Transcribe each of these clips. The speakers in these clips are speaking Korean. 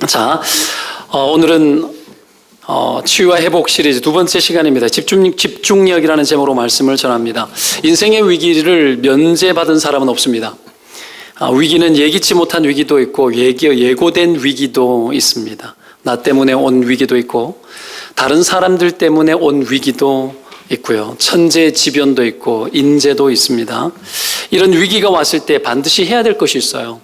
자, 오늘은 치유와 회복 시리즈 두 번째 시간입니다. 집중력이라는 제목으로 말씀을 전합니다. 인생의 위기를 면제받은 사람은 없습니다. 위기는 예기치 못한 위기도 있고 예고된 위기도 있습니다. 나 때문에 온 위기도 있고 다른 사람들 때문에 온 위기도 있고요. 천재지변도 있고 인재도 있습니다. 이런 위기가 왔을 때 반드시 해야 될 것이 있어요.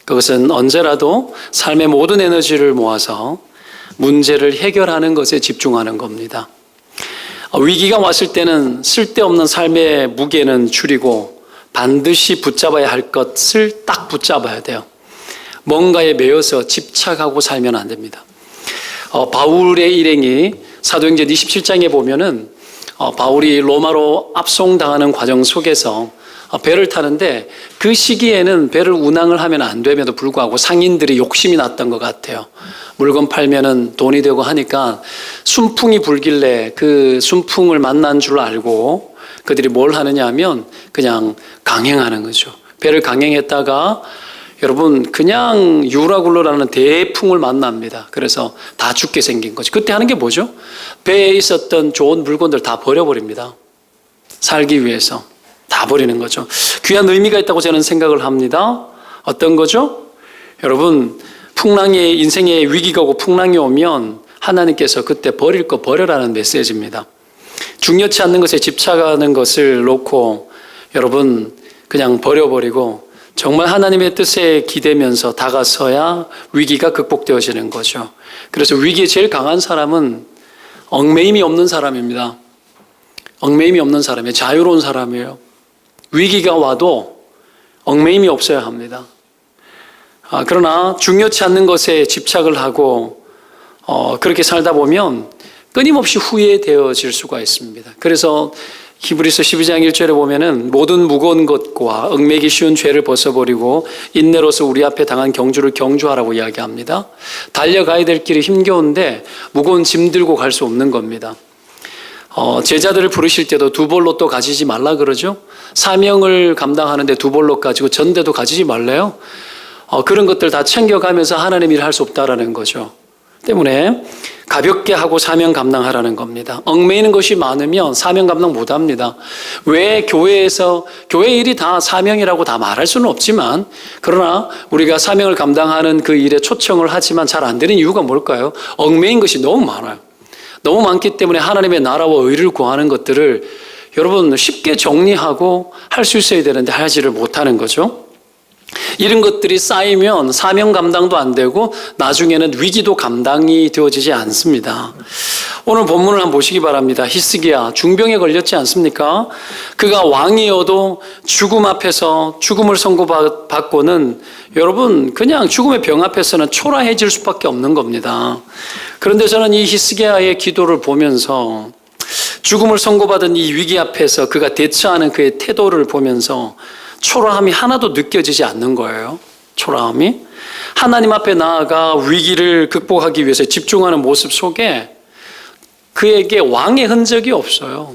그것은 언제라도 삶의 모든 에너지를 모아서 문제를 해결하는 것에 집중하는 겁니다. 위기가 왔을 때는 쓸데없는 삶의 무게는 줄이고 반드시 붙잡아야 할 것을 딱 붙잡아야 돼요. 뭔가에 매여서 집착하고 살면 안 됩니다. 바울의 일행이 사도행전 27장에 보면은 바울이 로마로 압송당하는 과정 속에서 배를 타는데 그 시기에는 배를 운항을 하면 안 됨에도 불구하고 상인들이 욕심이 났던 것 같아요. 물건 팔면은 돈이 되고 하니까 순풍이 불길래 그 순풍을 만난 줄 알고 그들이 뭘 하느냐 하면 그냥 강행하는 거죠. 배를 강행했다가 여러분 그냥 유라굴로라는 대풍을 만납니다. 그래서 다 죽게 생긴 거죠. 그때 하는 게 뭐죠? 배에 있었던 좋은 물건들 다 버려버립니다. 살기 위해서 다 버리는 거죠. 귀한 의미가 있다고 저는 생각을 합니다. 어떤 거죠? 여러분 인생의 위기가 오고 풍랑이 오면 하나님께서 그때 버릴 거 버려라는 메시지입니다. 중요치 않는 것에 집착하는 것을 놓고 여러분 그냥 버려버리고 정말 하나님의 뜻에 기대면서 다가서야 위기가 극복되어지는 거죠. 그래서 위기에 제일 강한 사람은 얽매임이 없는 사람입니다. 얽매임이 없는 사람이에요. 자유로운 사람이에요. 위기가 와도 얽매임이 없어야 합니다. 그러나 중요치 않는 것에 집착을 하고 그렇게 살다 보면 끊임없이 후회되어질 수가 있습니다. 그래서 히브리서 12장 1절에 보면은 모든 무거운 것과 얽매기 쉬운 죄를 벗어버리고 인내로서 우리 앞에 당한 경주를 경주하라고 이야기합니다. 달려가야 될 길이 힘겨운데 무거운 짐 들고 갈 수 없는 겁니다. 제자들을 부르실 때도 두 볼로 또 가지지 말라 그러죠. 사명을 감당하는데 두 볼로 가지고 전대도 가지지 말래요. 그런 것들 다 챙겨가면서 하나님 일을 할 수 없다라는 거죠. 때문에 가볍게 하고 사명 감당하라는 겁니다. 얽매이는 것이 많으면 사명 감당 못합니다. 왜 교회 일이 다 사명이라고 다 말할 수는 없지만 그러나 우리가 사명을 감당하는 그 일에 초청을 하지만 잘 안 되는 이유가 뭘까요? 얽매인 것이 너무 많아요. 너무 많기 때문에 하나님의 나라와 의를 구하는 것들을 여러분 쉽게 정리하고 할 수 있어야 되는데 하지를 못하는 거죠. 이런 것들이 쌓이면 사명 감당도 안 되고 나중에는 위기도 감당이 되어지지 않습니다. 오늘 본문을 한번 보시기 바랍니다. 히스기야 중병에 걸렸지 않습니까? 그가 왕이어도 죽음 앞에서 죽음을 선고받고는 여러분 그냥 죽음의 병 앞에서는 초라해질 수밖에 없는 겁니다. 그런데 저는 이 히스기야의 기도를 보면서 죽음을 선고받은 이 위기 앞에서 그가 대처하는 그의 태도를 보면서 초라함이 하나도 느껴지지 않는 거예요. 초라함이. 하나님 앞에 나아가 위기를 극복하기 위해서 집중하는 모습 속에 그에게 왕의 흔적이 없어요.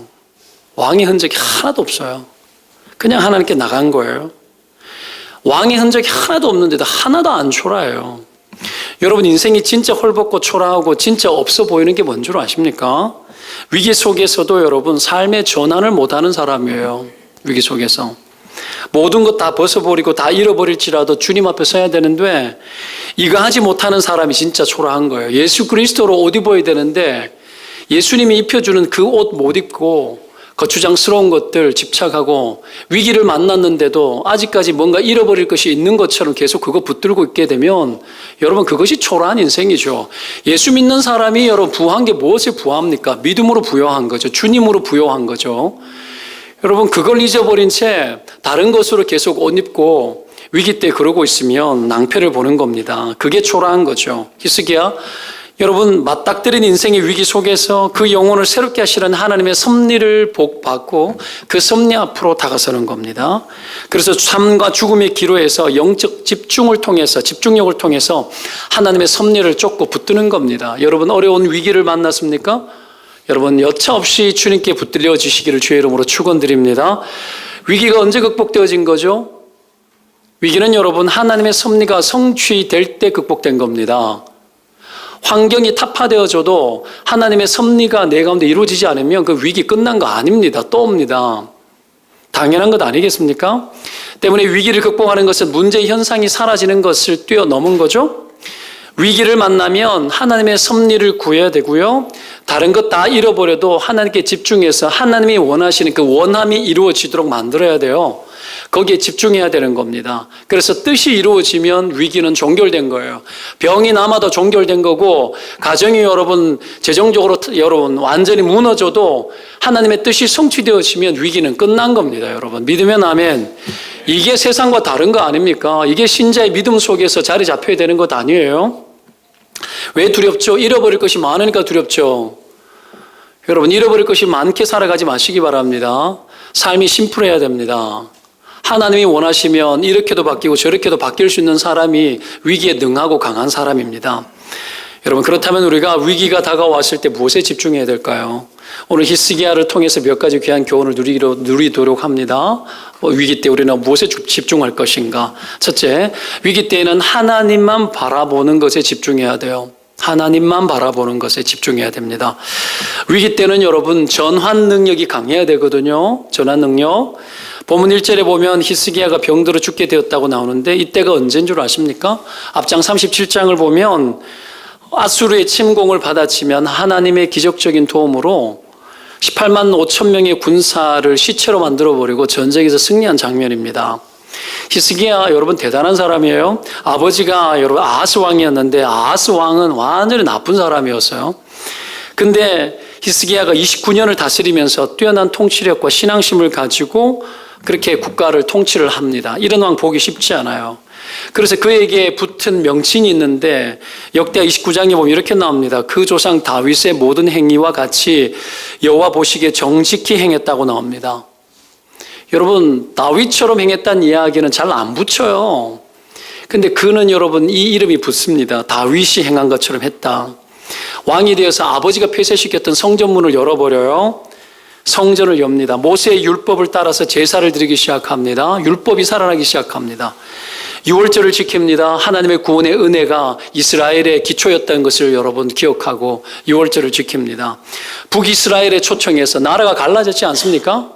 왕의 흔적이 하나도 없어요. 그냥 하나님께 나간 거예요. 왕의 흔적이 하나도 없는데도 하나도 안 초라해요. 여러분 인생이 진짜 헐벗고 초라하고 진짜 없어 보이는 게 뭔 줄 아십니까? 위기 속에서도 여러분 삶의 전환을 못하는 사람이에요. 위기 속에서. 모든 것 다 벗어버리고 다 잃어버릴지라도 주님 앞에 서야 되는데 이거 하지 못하는 사람이 진짜 초라한 거예요. 예수 그리스도로 옷 입어야 되는데 예수님이 입혀주는 그 옷 못 입고 거추장스러운 것들 집착하고 위기를 만났는데도 아직까지 뭔가 잃어버릴 것이 있는 것처럼 계속 그거 붙들고 있게 되면 여러분 그것이 초라한 인생이죠. 예수 믿는 사람이 여러분 부한 게 무엇에 부합니까? 믿음으로 부여한 거죠. 주님으로 부여한 거죠. 여러분 그걸 잊어버린 채 다른 것으로 계속 옷 입고 위기 때 그러고 있으면 낭패를 보는 겁니다. 그게 초라한 거죠. 히스기야 여러분 맞닥뜨린 인생의 위기 속에서 그 영혼을 새롭게 하시는 하나님의 섭리를 복받고 그 섭리 앞으로 다가서는 겁니다. 그래서 삶과 죽음의 기로에서 영적 집중력을 통해서 하나님의 섭리를 쫓고 붙드는 겁니다. 여러분 어려운 위기를 만났습니까? 여러분 여차 없이 주님께 붙들려 주시기를 주의 이름으로 축원드립니다. 위기가 언제 극복되어진 거죠? 위기는 여러분 하나님의 섭리가 성취될 때 극복된 겁니다. 환경이 타파되어져도 하나님의 섭리가 내 가운데 이루어지지 않으면 그 위기 끝난 거 아닙니다. 또 옵니다. 당연한 것 아니겠습니까? 때문에 위기를 극복하는 것은 문제 현상이 사라지는 것을 뛰어넘은 거죠. 위기를 만나면 하나님의 섭리를 구해야 되고요. 다른 것 다 잃어버려도 하나님께 집중해서 하나님이 원하시는 그 원함이 이루어지도록 만들어야 돼요. 거기에 집중해야 되는 겁니다. 그래서 뜻이 이루어지면 위기는 종결된 거예요. 병이 남아도 종결된 거고, 가정이 여러분 재정적으로 여러분 완전히 무너져도 하나님의 뜻이 성취되어지면 위기는 끝난 겁니다. 여러분 믿으면 아멘. 이게 세상과 다른 거 아닙니까? 이게 신자의 믿음 속에서 자리 잡혀야 되는 것 아니에요? 왜 두렵죠? 잃어버릴 것이 많으니까 두렵죠. 여러분 잃어버릴 것이 많게 살아가지 마시기 바랍니다. 삶이 심플해야 됩니다. 하나님이 원하시면 이렇게도 바뀌고 저렇게도 바뀔 수 있는 사람이 위기에 능하고 강한 사람입니다. 여러분 그렇다면 우리가 위기가 다가왔을 때 무엇에 집중해야 될까요? 오늘 히스기야를 통해서 몇 가지 귀한 교훈을 누리도록 합니다. 위기 때 우리는 무엇에 집중할 것인가? 첫째, 위기 때에는 하나님만 바라보는 것에 집중해야 돼요. 하나님만 바라보는 것에 집중해야 됩니다. 위기 때는 여러분 전환 능력이 강해야 되거든요. 전환 능력. 본문 1절에 보면 히스기야가 병들어 죽게 되었다고 나오는데 이때가 언제인 줄 아십니까? 앞장 37장을 보면 아수르의 침공을 받아치면 하나님의 기적적인 도움으로 18만 5천 명의 군사를 시체로 만들어버리고 전쟁에서 승리한 장면입니다. 히스기야 여러분 대단한 사람이에요. 아버지가 여러분 아하스 왕이었는데 아하스 왕은 완전히 나쁜 사람이었어요. 근데 히스기야가 29년을 다스리면서 뛰어난 통치력과 신앙심을 가지고 그렇게 국가를 통치를 합니다. 이런 왕 보기 쉽지 않아요. 그래서 그에게 붙은 명칭이 있는데 역대하 29장에 보면 이렇게 나옵니다. 그 조상 다윗의 모든 행위와 같이 여호와 보시기에 정직히 행했다고 나옵니다. 여러분 다윗처럼 행했다는 이야기는 잘 안 붙여요. 근데 그는 여러분 이 이름이 붙습니다. 다윗이 행한 것처럼 했다. 왕이 되어서 아버지가 폐쇄시켰던 성전문을 열어버려요. 성전을 엽니다. 모세의 율법을 따라서 제사를 드리기 시작합니다. 율법이 살아나기 시작합니다. 유월절을 지킵니다. 하나님의 구원의 은혜가 이스라엘의 기초였다는 것을 여러분 기억하고 유월절을 지킵니다. 북이스라엘에 초청해서 나라가 갈라졌지 않습니까?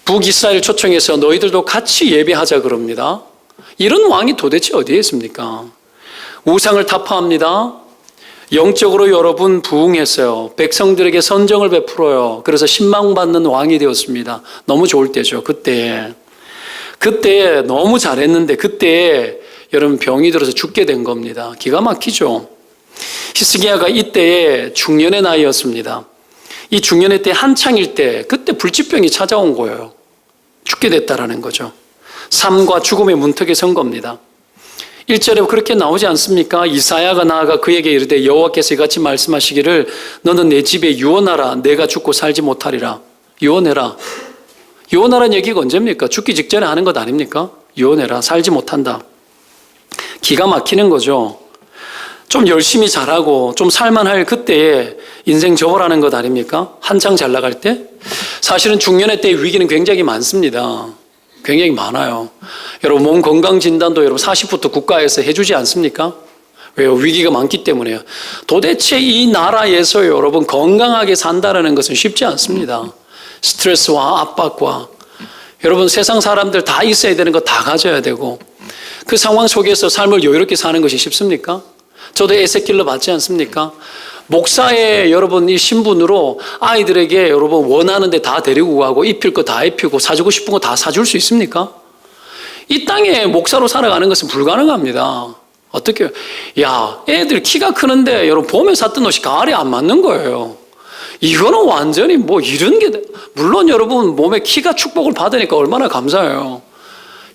북이스라엘 초청해서 너희들도 같이 예배하자 그럽니다. 이런 왕이 도대체 어디에 있습니까? 우상을 타파합니다. 영적으로 여러분 부흥했어요. 백성들에게 선정을 베풀어요. 그래서 신망받는 왕이 되었습니다. 너무 좋을 때죠. 그때 너무 잘했는데 그때 여러분 병이 들어서 죽게 된 겁니다. 기가 막히죠. 히스기야가 이때에 중년의 나이였습니다. 이 중년의 때 한창일 때 그때 불치병이 찾아온 거예요. 죽게 됐다라는 거죠. 삶과 죽음의 문턱에 선 겁니다. 1절에 그렇게 나오지 않습니까? 이사야가 나아가 그에게 이르되 여호와께서 이같이 말씀하시기를 너는 내 집에 유언하라. 내가 죽고 살지 못하리라. 유언해라. 유언하라는 얘기가 언제입니까? 죽기 직전에 하는 것 아닙니까? 유언해라. 살지 못한다. 기가 막히는 거죠. 좀 열심히 잘하고 좀 살만할 그때에 인생 접어라는 것 아닙니까? 한창 잘 나갈 때? 사실은 중년의 때의 위기는 굉장히 많습니다. 굉장히 많아요. 여러분 몸 건강 진단도 여러분 40부터 국가에서 해주지 않습니까? 왜요? 위기가 많기 때문에요. 도대체 이 나라에서 여러분 건강하게 산다는 것은 쉽지 않습니다. 스트레스와 압박과 여러분 세상 사람들 다 있어야 되는 거 다 가져야 되고 그 상황 속에서 삶을 여유롭게 사는 것이 쉽습니까? 저도 에세킬러 받지 않습니까? 목사의 여러분 이 신분으로 아이들에게 여러분 원하는 데 다 데리고 가고 입힐 거 다 입히고 사주고 싶은 거 다 사줄 수 있습니까? 이 땅에 목사로 살아가는 것은 불가능합니다. 어떻게 야 애들 키가 크는데 여러분 봄에 샀던 옷이 가을에 안 맞는 거예요. 이거는 완전히 뭐 이런 게 물론 여러분 몸에 키가 축복을 받으니까 얼마나 감사해요.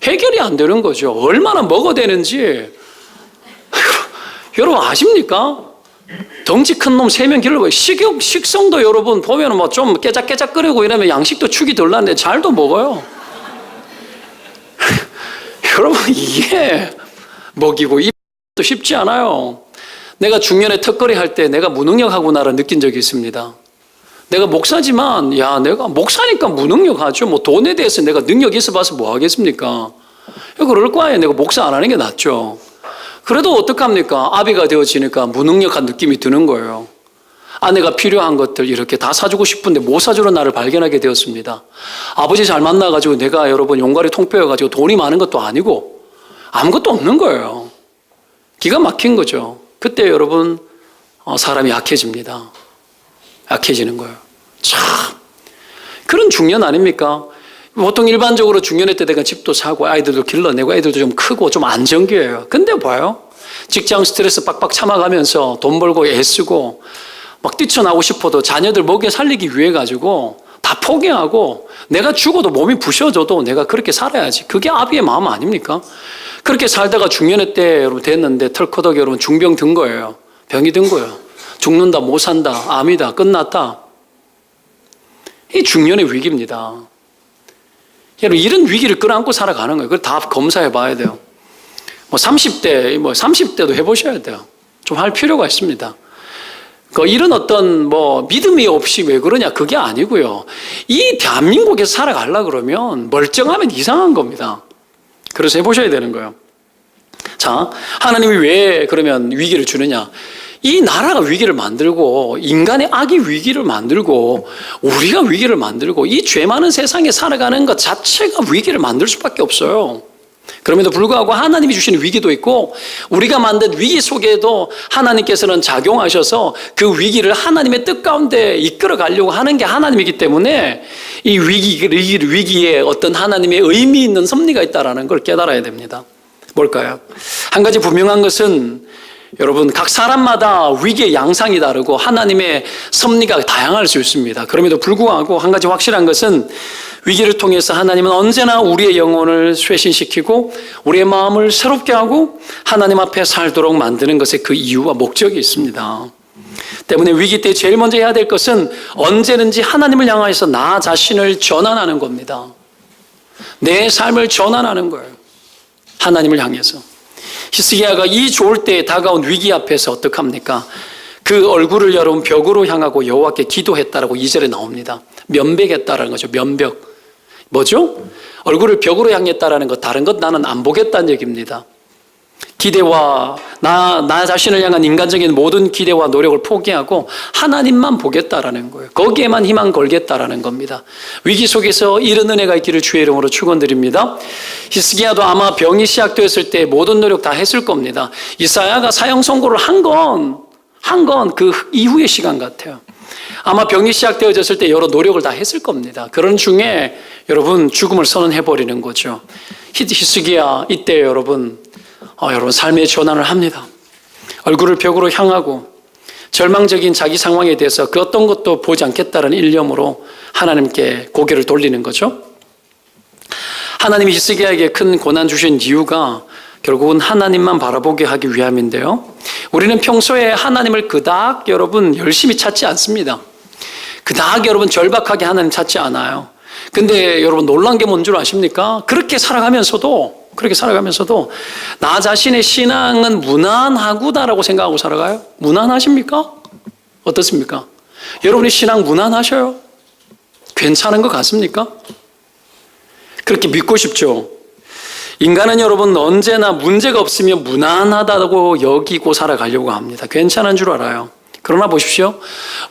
해결이 안 되는 거죠. 얼마나 먹어야 되는지 여러분 아십니까? 덩치 큰 놈 3명 길러고 식성도 여러분 보면 뭐 좀 깨작깨작거리고 이러면 양식도 축이 덜 나는데 잘도 먹어요. 여러분 이게 먹이고 입도 쉽지 않아요. 내가 중년에 턱걸이 할 때 내가 무능력하구나를 느낀 적이 있습니다. 내가 목사지만 야 내가 목사니까 무능력하죠. 뭐 돈에 대해서 내가 능력이 있어 봐서 뭐 하겠습니까? 그럴 거 아니에요. 내가 목사 안 하는 게 낫죠. 그래도 어떡합니까? 아비가 되어지니까 무능력한 느낌이 드는 거예요. 아내가 필요한 것들 이렇게 다 사주고 싶은데 못 사주는 나를 발견하게 되었습니다. 아버지 잘 만나가지고 내가 여러분 용가리 통뼈여가지고 돈이 많은 것도 아니고 아무것도 없는 거예요. 기가 막힌 거죠. 그때 여러분 사람이 약해집니다. 약해지는 거예요. 참 그런 중년 아닙니까? 보통 일반적으로 중년의 때 내가 집도 사고 아이들도 길러내고 애들도 좀 크고 좀 안정기예요. 근데 봐요. 직장 스트레스 빡빡 참아가면서 돈 벌고 애쓰고 막 뛰쳐나오고 싶어도 자녀들 먹여 살리기 위해 가지고 다 포기하고 내가 죽어도 몸이 부셔져도 내가 그렇게 살아야지. 그게 아비의 마음 아닙니까? 그렇게 살다가 중년의 때 여러분 됐는데 털커덕이 여러분 중병 든 거예요. 병이 든 거예요. 죽는다, 못 산다, 암이다, 끝났다. 이 중년의 위기입니다. 여러분 이런 위기를 끌어안고 살아가는 거예요. 그걸 다 검사해 봐야 돼요. 30대도 해보셔야 돼요. 좀 할 필요가 있습니다. 이런 어떤 믿음이 없이 왜 그러냐 그게 아니고요. 이 대한민국에서 살아가려고 그러면 멀쩡하면 이상한 겁니다. 그래서 해보셔야 되는 거예요. 자, 하나님이 왜 그러면 위기를 주느냐? 이 나라가 위기를 만들고 인간의 악이 위기를 만들고 우리가 위기를 만들고 이 죄 많은 세상에 살아가는 것 자체가 위기를 만들 수밖에 없어요. 그럼에도 불구하고 하나님이 주시는 위기도 있고 우리가 만든 위기 속에도 하나님께서는 작용하셔서 그 위기를 하나님의 뜻 가운데 이끌어 가려고 하는 게 하나님이기 때문에 이 위기에 어떤 하나님의 의미 있는 섭리가 있다는 걸 깨달아야 됩니다. 뭘까요? 한 가지 분명한 것은 여러분 각 사람마다 위기의 양상이 다르고 하나님의 섭리가 다양할 수 있습니다. 그럼에도 불구하고 한 가지 확실한 것은 위기를 통해서 하나님은 언제나 우리의 영혼을 쇄신시키고 우리의 마음을 새롭게 하고 하나님 앞에 살도록 만드는 것에 그 이유와 목적이 있습니다. 때문에 위기 때 제일 먼저 해야 될 것은 언제든지 하나님을 향하여서 나 자신을 전환하는 겁니다. 내 삶을 전환하는 거예요. 하나님을 향해서. 히스기야가 이 좋을 때에 다가온 위기 앞에서 어떡합니까? 그 얼굴을 여러분 벽으로 향하고 여호와께 기도했다라고 2절에 나옵니다. 면벽했다라는 거죠. 면벽. 뭐죠? 얼굴을 벽으로 향했다라는 것, 다른 것 나는 안 보겠다는 얘기입니다. 기대와 나 자신을 향한 인간적인 모든 기대와 노력을 포기하고 하나님만 보겠다라는 거예요. 거기에만 희망 걸겠다라는 겁니다. 위기 속에서 이런 은혜가 있기를 주의 이름으로 축원드립니다. 히스기야도 아마 병이 시작되었을 때 모든 노력 다 했을 겁니다. 이사야가 사형 선고를 한 건 그 이후의 시간 같아요. 아마 병이 시작되어졌을 때 여러 노력을 다 했을 겁니다. 그런 중에 여러분 죽음을 선언해버리는 거죠. 히스기야 이때 여러분 삶의 전환을 합니다. 얼굴을 벽으로 향하고 절망적인 자기 상황에 대해서 그 어떤 것도 보지 않겠다는 일념으로 하나님께 고개를 돌리는 거죠. 하나님이 히스기야에게 큰 고난 주신 이유가 결국은 하나님만 바라보게 하기 위함인데요. 우리는 평소에 하나님을 그닥 여러분 열심히 찾지 않습니다. 그닥 여러분 절박하게 하나님 찾지 않아요. 근데 여러분 놀란 게 뭔 줄 아십니까? 그렇게 살아가면서도 나 자신의 신앙은 무난하구나라고 생각하고 살아가요? 무난하십니까? 어떻습니까? 여러분의 신앙 무난하셔요? 괜찮은 것 같습니까? 그렇게 믿고 싶죠? 인간은 여러분 언제나 문제가 없으면 무난하다고 여기고 살아가려고 합니다. 괜찮은 줄 알아요. 그러나 보십시오.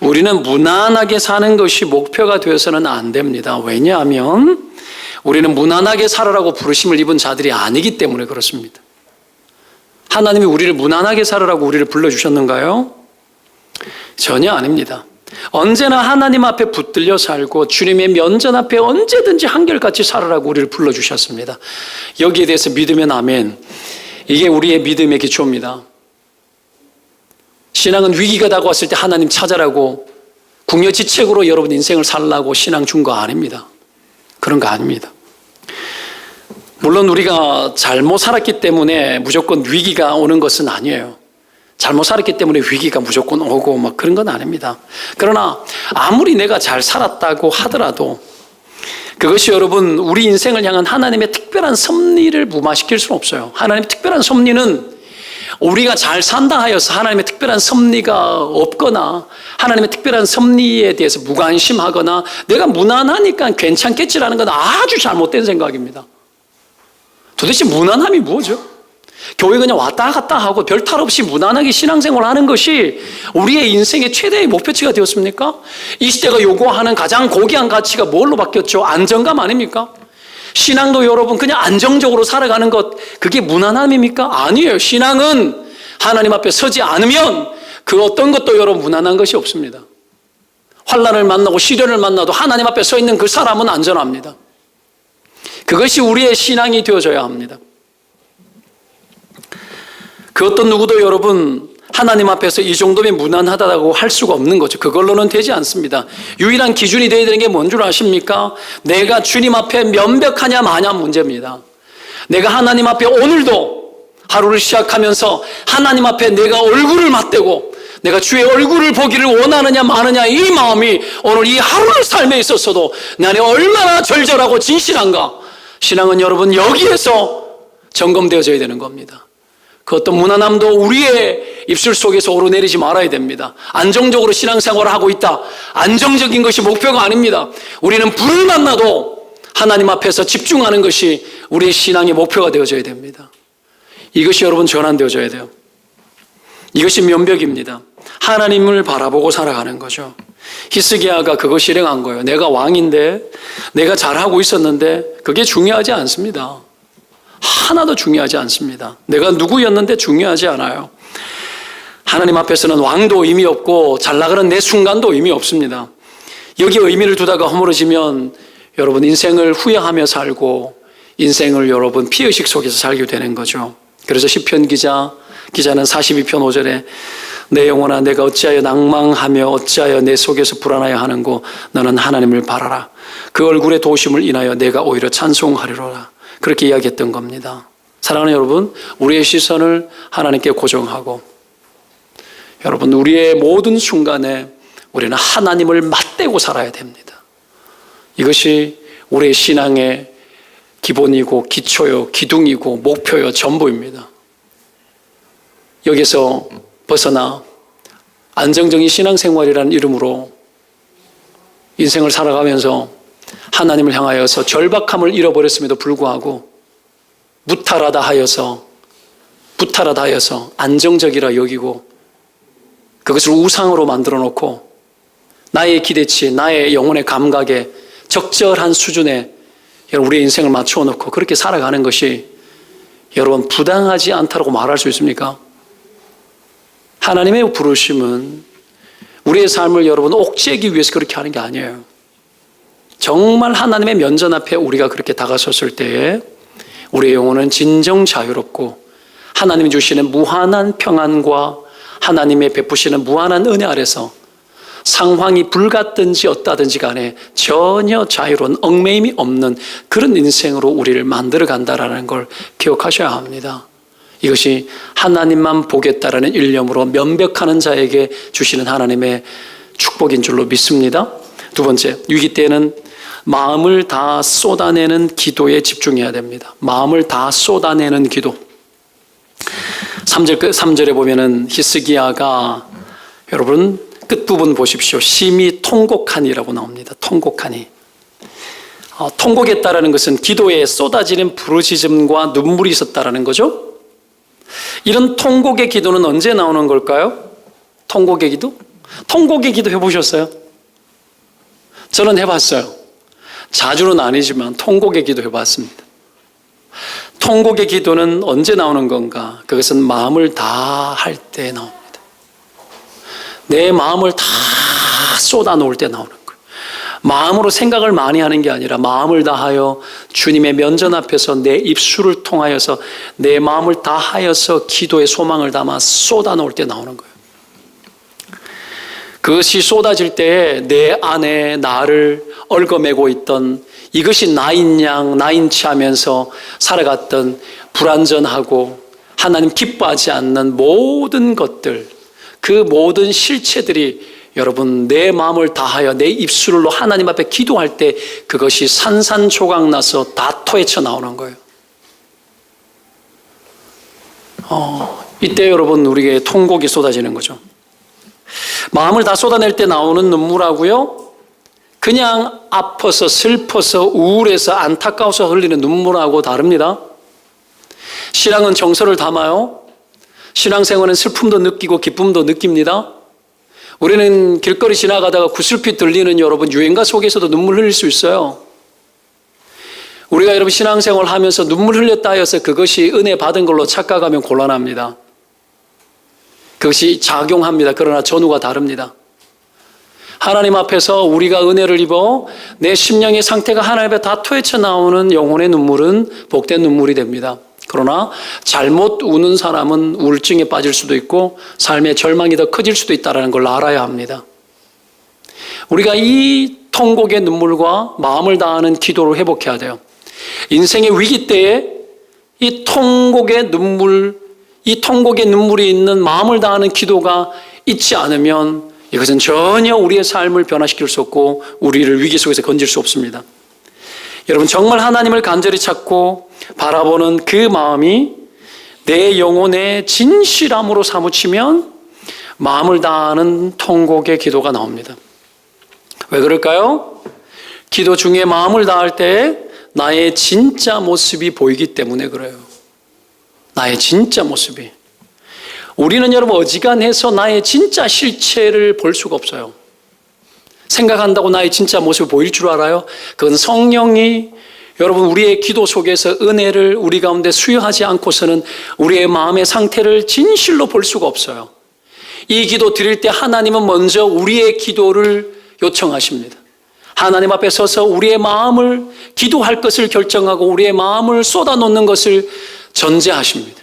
우리는 무난하게 사는 것이 목표가 되어서는 안 됩니다. 왜냐하면 우리는 무난하게 살아라고 부르심을 입은 자들이 아니기 때문에 그렇습니다. 하나님이 우리를 무난하게 살아라고 우리를 불러주셨는가요? 전혀 아닙니다. 언제나 하나님 앞에 붙들려 살고 주님의 면전 앞에 언제든지 한결같이 살아라고 우리를 불러주셨습니다. 여기에 대해서 믿으면 아멘. 이게 우리의 믿음의 기초입니다. 신앙은 위기가 다가왔을 때 하나님 찾아라고 궁여지책으로 여러분 인생을 살라고 신앙 준 거 아닙니다. 그런 거 아닙니다. 물론 우리가 잘못 살았기 때문에 무조건 위기가 오는 것은 아니에요. 잘못 살았기 때문에 위기가 무조건 오고 막 그런 건 아닙니다. 그러나 아무리 내가 잘 살았다고 하더라도 그것이 여러분 우리 인생을 향한 하나님의 특별한 섭리를 무마시킬 수는 없어요. 하나님의 특별한 섭리는 우리가 잘 산다 하여서 하나님의 특별한 섭리가 없거나 하나님의 특별한 섭리에 대해서 무관심하거나 내가 무난하니까 괜찮겠지라는 건 아주 잘못된 생각입니다. 도대체 무난함이 뭐죠? 교회 그냥 왔다 갔다 하고 별 탈 없이 무난하게 신앙생활을 하는 것이 우리의 인생의 최대의 목표치가 되었습니까? 이 시대가 요구하는 가장 고귀한 가치가 뭘로 바뀌었죠? 안정감 아닙니까? 신앙도 여러분 그냥 안정적으로 살아가는 것, 그게 무난함입니까? 아니에요. 신앙은 하나님 앞에 서지 않으면 그 어떤 것도 여러분 무난한 것이 없습니다. 환난을 만나고 시련을 만나도 하나님 앞에 서 있는 그 사람은 안전합니다. 그것이 우리의 신앙이 되어져야 합니다. 그 어떤 누구도 여러분 하나님 앞에서 이 정도면 무난하다고 할 수가 없는 거죠. 그걸로는 되지 않습니다. 유일한 기준이 되어야 되는 게 뭔 줄 아십니까? 내가 주님 앞에 면벽하냐 마냐 문제입니다. 내가 하나님 앞에 오늘도 하루를 시작하면서 하나님 앞에 내가 얼굴을 맞대고 내가 주의 얼굴을 보기를 원하느냐 마느냐, 이 마음이 오늘 이 하루의 삶에 있어서도 내 안에 얼마나 절절하고 진실한가. 신앙은 여러분 여기에서 점검되어져야 되는 겁니다. 그 어떤 무난함도 우리의 입술 속에서 오르내리지 말아야 됩니다. 안정적으로 신앙생활을 하고 있다, 안정적인 것이 목표가 아닙니다. 우리는 불을 만나도 하나님 앞에서 집중하는 것이 우리의 신앙의 목표가 되어져야 됩니다. 이것이 여러분 전환되어져야 돼요. 이것이 면벽입니다. 하나님을 바라보고 살아가는 거죠. 히스기야가 그거 실행한 거예요. 내가 왕인데, 내가 잘하고 있었는데 그게 중요하지 않습니다. 하나도 중요하지 않습니다. 내가 누구였는데 중요하지 않아요. 하나님 앞에서는 왕도 의미 없고 잘 나가는 내 순간도 의미 없습니다. 여기에 의미를 두다가 허물어지면 여러분 인생을 후회하며 살고 인생을 여러분 피의식 속에서 살게 되는 거죠. 그래서 시편 기자는 42편 5절에 내 영혼아 내가 어찌하여 낭망하며 어찌하여 내 속에서 불안하여 하는고 너는 하나님을 바라라. 그 얼굴의 도심을 인하여 내가 오히려 찬송하리로라. 그렇게 이야기했던 겁니다. 사랑하는 여러분, 우리의 시선을 하나님께 고정하고 여러분 우리의 모든 순간에 우리는 하나님을 맞대고 살아야 됩니다. 이것이 우리의 신앙의 기본이고 기초요, 기둥이고 목표요, 전부입니다. 여기서 벗어나 안정적인 신앙생활이라는 이름으로 인생을 살아가면서 하나님을 향하여서 절박함을 잃어버렸음에도 불구하고 무탈하다 하여서 안정적이라 여기고 그것을 우상으로 만들어 놓고 나의 기대치, 나의 영혼의 감각에 적절한 수준에 우리의 인생을 맞추어 놓고 그렇게 살아가는 것이 여러분 부당하지 않다고 말할 수 있습니까? 하나님의 부르심은 우리의 삶을 여러분 옥죄기 위해서 그렇게 하는 게 아니에요. 정말 하나님의 면전 앞에 우리가 그렇게 다가섰을 때에 우리의 영혼은 진정 자유롭고 하나님이 주시는 무한한 평안과 하나님의 베푸시는 무한한 은혜 아래서 상황이 불같든지 어떠든지 간에 전혀 자유로운 얽매임이 없는 그런 인생으로 우리를 만들어 간다는 걸 기억하셔야 합니다. 이것이 하나님만 보겠다라는 일념으로 면벽하는 자에게 주시는 하나님의 축복인 줄로 믿습니다. 두 번째, 위기 때는 마음을 다 쏟아내는 기도에 집중해야 됩니다. 마음을 다 쏟아내는 기도. 3절에 보면은 히스기야가 여러분 끝부분 보십시오. 심히 통곡하니라고 나옵니다. 통곡하니. 통곡했다라는 것은 기도에 쏟아지는 부르짖음과 눈물이 있었다라는 거죠. 이런 통곡의 기도는 언제 나오는 걸까요? 통곡의 기도? 통곡의 기도 해보셨어요? 저는 해봤어요. 자주는 아니지만 통곡의 기도 해봤습니다. 통곡의 기도는 언제 나오는 건가? 그것은 마음을 다 할 때 나옵니다. 내 마음을 다 쏟아놓을 때 나오는 거예요. 마음으로 생각을 많이 하는 게 아니라 마음을 다하여 주님의 면전 앞에서 내 입술을 통하여서 내 마음을 다하여서 기도의 소망을 담아 쏟아놓을 때 나오는 거예요. 그것이 쏟아질 때에 내 안에 나를 얽어매고 있던 이것이 나인 양, 나인치 하면서 살아갔던 불완전하고 하나님 기뻐하지 않는 모든 것들, 그 모든 실체들이 여러분 내 마음을 다하여 내 입술로 하나님 앞에 기도할 때 그것이 산산조각 나서 다 토해쳐 나오는 거예요. 이때 여러분 우리에게 통곡이 쏟아지는 거죠. 마음을 다 쏟아낼 때 나오는 눈물하고요, 그냥 아파서 슬퍼서 우울해서 안타까워서 흘리는 눈물하고 다릅니다. 신앙은 정서를 담아요. 신앙생활은 슬픔도 느끼고 기쁨도 느낍니다. 우리는 길거리 지나가다가 구슬피 들리는 여러분 유행가 속에서도 눈물 흘릴 수 있어요. 우리가 여러분 신앙생활 하면서 눈물 흘렸다 해서 그것이 은혜 받은 걸로 착각하면 곤란합니다. 그것이 작용합니다. 그러나 전후가 다릅니다. 하나님 앞에서 우리가 은혜를 입어 내 심령의 상태가 하나님 앞에 다 토해쳐 나오는 영혼의 눈물은 복된 눈물이 됩니다. 그러나 잘못 우는 사람은 우울증에 빠질 수도 있고 삶의 절망이 더 커질 수도 있다는 걸 알아야 합니다. 우리가 이 통곡의 눈물과 마음을 다하는 기도를 회복해야 돼요. 인생의 위기 때에 이 통곡의 눈물이 있는 마음을 다하는 기도가 있지 않으면 이것은 전혀 우리의 삶을 변화시킬 수 없고 우리를 위기 속에서 건질 수 없습니다. 여러분 정말 하나님을 간절히 찾고 바라보는 그 마음이 내 영혼의 진실함으로 사무치면 마음을 다하는 통곡의 기도가 나옵니다. 왜 그럴까요? 기도 중에 마음을 다할 때 나의 진짜 모습이 보이기 때문에 그래요. 나의 진짜 모습이. 우리는 여러분 어지간해서 나의 진짜 실체를 볼 수가 없어요. 생각한다고 나의 진짜 모습을 보일 줄 알아요? 그건 성령이 여러분 우리의 기도 속에서 은혜를 우리 가운데 수여하지 않고서는 우리의 마음의 상태를 진실로 볼 수가 없어요. 이 기도 드릴 때 하나님은 먼저 우리의 기도를 요청하십니다. 하나님 앞에 서서 우리의 마음을 기도할 것을 결정하고 우리의 마음을 쏟아놓는 것을 전제하십니다.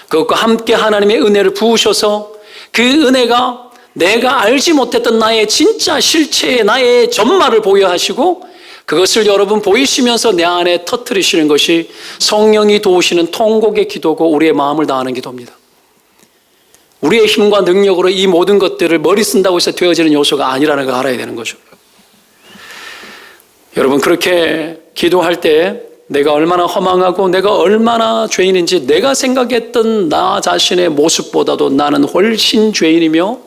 그것과 함께 하나님의 은혜를 부으셔서 그 은혜가 내가 알지 못했던 나의 진짜 실체의 나의 전말을 보여하시고 그것을 여러분 보이시면서 내 안에 터뜨리시는 것이 성령이 도우시는 통곡의 기도고 우리의 마음을 다하는 기도입니다. 우리의 힘과 능력으로 이 모든 것들을 머리 쓴다고 해서 되어지는 요소가 아니라는 걸 알아야 되는 거죠. 여러분 그렇게 기도할 때 내가 얼마나 허망하고 내가 얼마나 죄인인지 내가 생각했던 나 자신의 모습보다도 나는 훨씬 죄인이며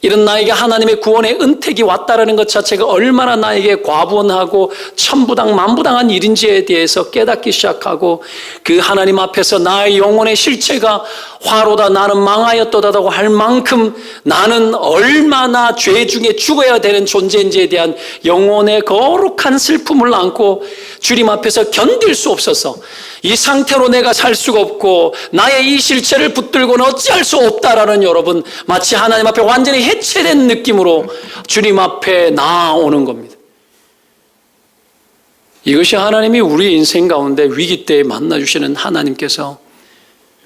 이런 나에게 하나님의 구원의 은택이 왔다라는 것 자체가 얼마나 나에게 과분하고 천부당 만부당한 일인지에 대해서 깨닫기 시작하고 그 하나님 앞에서 나의 영혼의 실체가 화로다 나는 망하였도다라고 할 만큼 나는 얼마나 죄 중에 죽어야 되는 존재인지에 대한 영혼의 거룩한 슬픔을 안고 주님 앞에서 견딜 수 없어서 이 상태로 내가 살 수가 없고 나의 이 실체를 붙들고는 어찌할 수 없다라는 여러분 마치 하나님 앞에 완전히 해체된 느낌으로 주님 앞에 나아오는 겁니다. 이것이 하나님이 우리 인생 가운데 위기 때에 만나주시는 하나님께서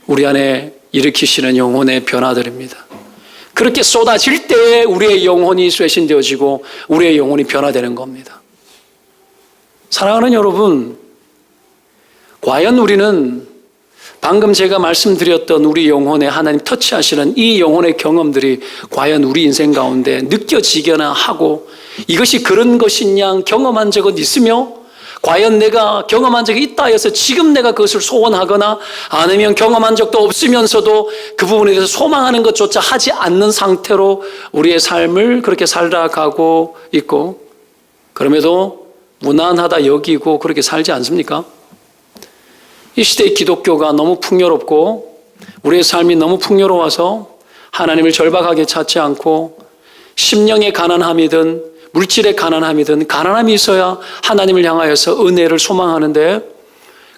우리 안에 일으키시는 영혼의 변화들입니다. 그렇게 쏟아질 때에 우리의 영혼이 쇄신되어지고 우리의 영혼이 변화되는 겁니다. 사랑하는 여러분, 과연 우리는 방금 제가 말씀드렸던 우리 영혼에 하나님 터치하시는 이 영혼의 경험들이 과연 우리 인생 가운데 느껴지거나 하고 이것이 그런 것이냐 경험한 적은 있으며 과연 내가 경험한 적이 있다 해서 지금 내가 그것을 소원하거나 아니면 경험한 적도 없으면서도 그 부분에 대해서 소망하는 것조차 하지 않는 상태로 우리의 삶을 그렇게 살아가고 있고 그럼에도 무난하다 여기고 그렇게 살지 않습니까? 이 시대의 기독교가 너무 풍요롭고 우리의 삶이 너무 풍요로워서 하나님을 절박하게 찾지 않고 심령의 가난함이든 물질의 가난함이든 가난함이 있어야 하나님을 향하여서 은혜를 소망하는데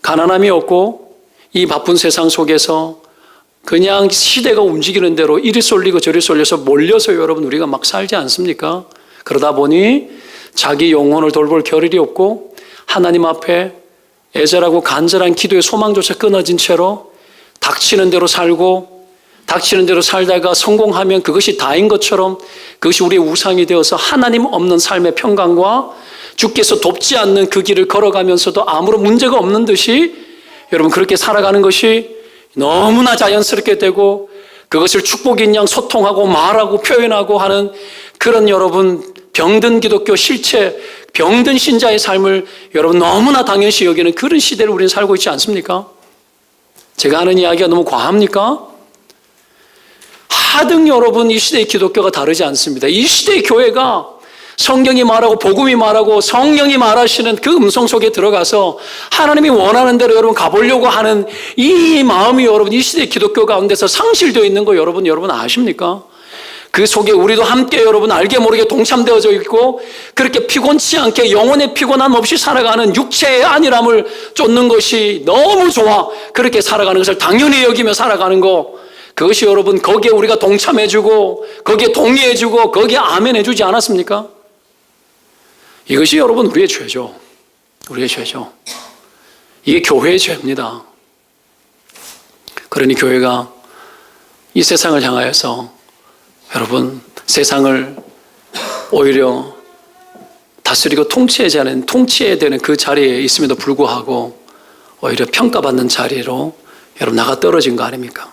가난함이 없고 이 바쁜 세상 속에서 그냥 시대가 움직이는 대로 이리 쏠리고 저리 쏠려서 몰려서 여러분 우리가 막 살지 않습니까? 그러다 보니 자기 영혼을 돌볼 겨를이 없고 하나님 앞에 애절하고 간절한 기도의 소망조차 끊어진 채로 닥치는 대로 살고 닥치는 대로 살다가 성공하면 그것이 다인 것처럼 그것이 우리의 우상이 되어서 하나님 없는 삶의 평강과 주께서 돕지 않는 그 길을 걸어가면서도 아무런 문제가 없는 듯이 여러분 그렇게 살아가는 것이 너무나 자연스럽게 되고 그것을 축복인 양 소통하고 말하고 표현하고 하는 그런 여러분 병든 기독교 실체 병든 신자의 삶을 여러분 너무나 당연시 여기는 그런 시대를 우리는 살고 있지 않습니까? 제가 하는 이야기가 너무 과합니까? 하등 여러분 이 시대의 기독교가 다르지 않습니다. 이 시대의 교회가 성경이 말하고 복음이 말하고 성령이 말하시는 그 음성 속에 들어가서 하나님이 원하는 대로 여러분 가보려고 하는 이 마음이 여러분 이 시대 기독교 가운데서 상실되어 있는 거 여러분 아십니까? 그 속에 우리도 함께 여러분 알게 모르게 동참되어져 있고 그렇게 피곤치 않게 영혼의 피곤함 없이 살아가는 육체의 안일함을 쫓는 것이 너무 좋아. 그렇게 살아가는 것을 당연히 여기며 살아가는 거, 그것이 여러분 거기에 우리가 동참해주고 거기에 동의해주고 거기에 아멘해주지 않았습니까? 이것이 여러분 우리의 죄죠. 우리의 죄죠. 이게 교회의 죄입니다. 그러니 교회가 이 세상을 향하여서 여러분 세상을 오히려 다스리고 통치해야 되는 그 자리에 있음에도 불구하고 오히려 평가받는 자리로 여러분 나가 떨어진 거 아닙니까?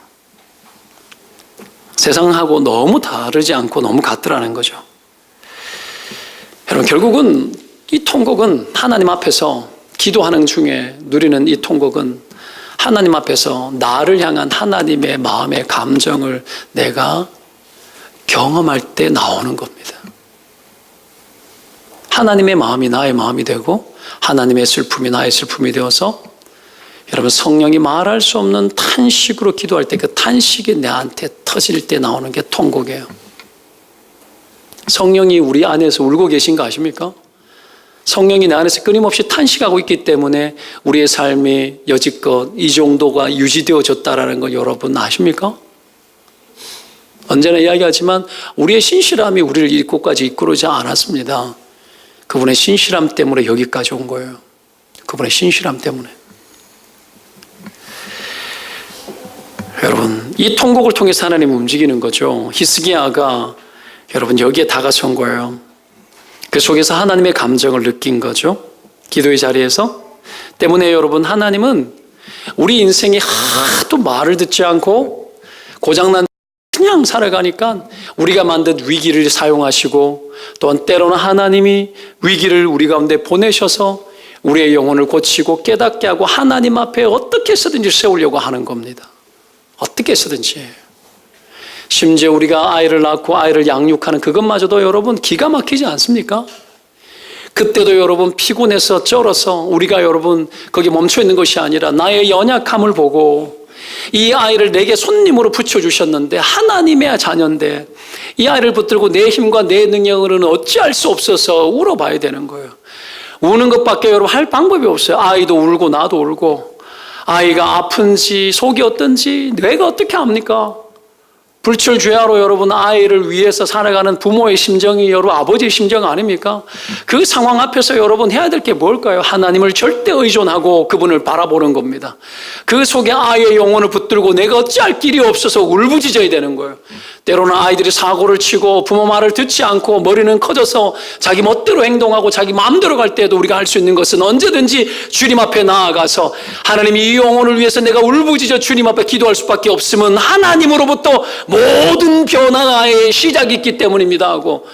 세상하고 너무 다르지 않고 너무 같더라는 거죠. 여러분 결국은 이 통곡은 하나님 앞에서 기도하는 중에 누리는 이 통곡은 하나님 앞에서 나를 향한 하나님의 마음의 감정을 내가 경험할 때 나오는 겁니다. 하나님의 마음이 나의 마음이 되고 하나님의 슬픔이 나의 슬픔이 되어서 여러분 성령이 말할 수 없는 탄식으로 기도할 때 그 탄식이 내한테 터질 때 나오는 게 통곡이에요. 성령이 우리 안에서 울고 계신 거 아십니까? 성령이 내 안에서 끊임없이 탄식하고 있기 때문에 우리의 삶이 여지껏 이 정도가 유지되어졌다는 걸 여러분 아십니까? 언제나 이야기하지만 우리의 신실함이 우리를 이곳까지 이끌어오지 않았습니다. 그분의 신실함 때문에 여기까지 온 거예요. 그분의 신실함 때문에. 여러분 이 통곡을 통해서 하나님이 움직이는 거죠. 히스기야가 여러분 여기에 다가선 거예요. 그 속에서 하나님의 감정을 느낀 거죠. 기도의 자리에서. 때문에 여러분 하나님은 우리 인생이 하도 말을 듣지 않고 고장난 그냥 살아가니까 우리가 만든 위기를 사용하시고 또한 때로는 하나님이 위기를 우리 가운데 보내셔서 우리의 영혼을 고치고 깨닫게 하고 하나님 앞에 어떻게 해서든지 세우려고 하는 겁니다. 어떻게 해서든지. 심지어 우리가 아이를 낳고 아이를 양육하는 그것마저도 여러분 기가 막히지 않습니까? 그때도 여러분 피곤해서 쩔어서 우리가 여러분 거기 멈춰 있는 것이 아니라 나의 연약함을 보고 이 아이를 내게 손님으로 붙여주셨는데 하나님의 자녀인데 이 아이를 붙들고 내 힘과 내 능력으로는 어찌할 수 없어서 울어봐야 되는 거예요. 우는 것밖에 여러분 할 방법이 없어요. 아이도 울고 나도 울고 아이가 아픈지 속이 어떤지 뇌가 어떻게 압니까? 불철주야로 여러분 아이를 위해서 살아가는 부모의 심정이 여러분 아버지의 심정 아닙니까? 그 상황 앞에서 여러분 해야 될 게 뭘까요? 하나님을 절대 의존하고 그분을 바라보는 겁니다. 그 속에 아이의 영혼을 붙들고 내가 어찌할 길이 없어서 울부짖어야 되는 거예요. 때로는 아이들이 사고를 치고 부모 말을 듣지 않고 머리는 커져서 자기 멋대로 행동하고 자기 마음대로 갈 때에도 우리가 할 수 있는 것은 언제든지 주님 앞에 나아가서 하나님 이 영혼을 위해서 내가 울부짖어 주님 앞에 기도할 수밖에 없음은 하나님으로부터 모든 변화의 시작이 있기 때문입니다 하고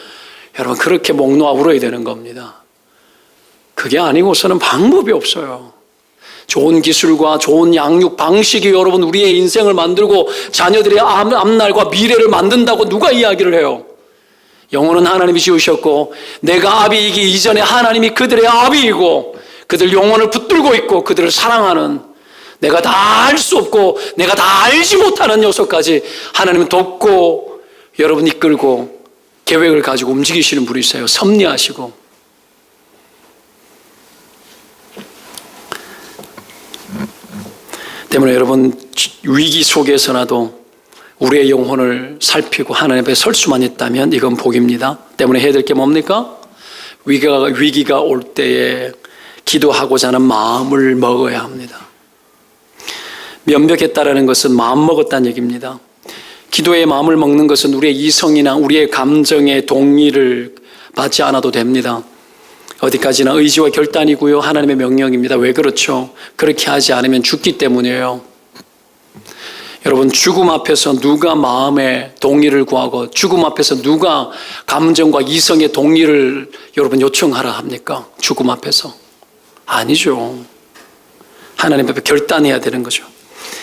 여러분 그렇게 목 놓아 울어야 되는 겁니다. 그게 아니고서는 방법이 없어요. 좋은 기술과 좋은 양육 방식이 여러분 우리의 인생을 만들고 자녀들의 앞날과 미래를 만든다고 누가 이야기를 해요? 영혼은 하나님이 지으셨고 내가 아비이기 이전에 하나님이 그들의 아비이고 그들 영혼을 붙들고 있고 그들을 사랑하는 내가 다 알 수 없고 내가 다 알지 못하는 녀석까지 하나님은 돕고 여러분 이끌고 계획을 가지고 움직이시는 분이세요. 섭리하시고. 때문에 여러분 위기 속에서라도 우리의 영혼을 살피고 하나님 앞에 설 수만 있다면 이건 복입니다. 때문에 해야 될 게 뭡니까? 위기가 올 때에 기도하고자 하는 마음을 먹어야 합니다. 면벽했다라는 것은 마음 먹었다는 얘기입니다. 기도의 마음을 먹는 것은 우리의 이성이나 우리의 감정의 동의를 받지 않아도 됩니다. 어디까지나 의지와 결단이고요. 하나님의 명령입니다. 왜 그렇죠? 그렇게 하지 않으면 죽기 때문이에요. 여러분 죽음 앞에서 누가 마음의 동의를 구하고 죽음 앞에서 누가 감정과 이성의 동의를 여러분 요청하라 합니까? 죽음 앞에서. 아니죠. 하나님 앞에 결단해야 되는 거죠.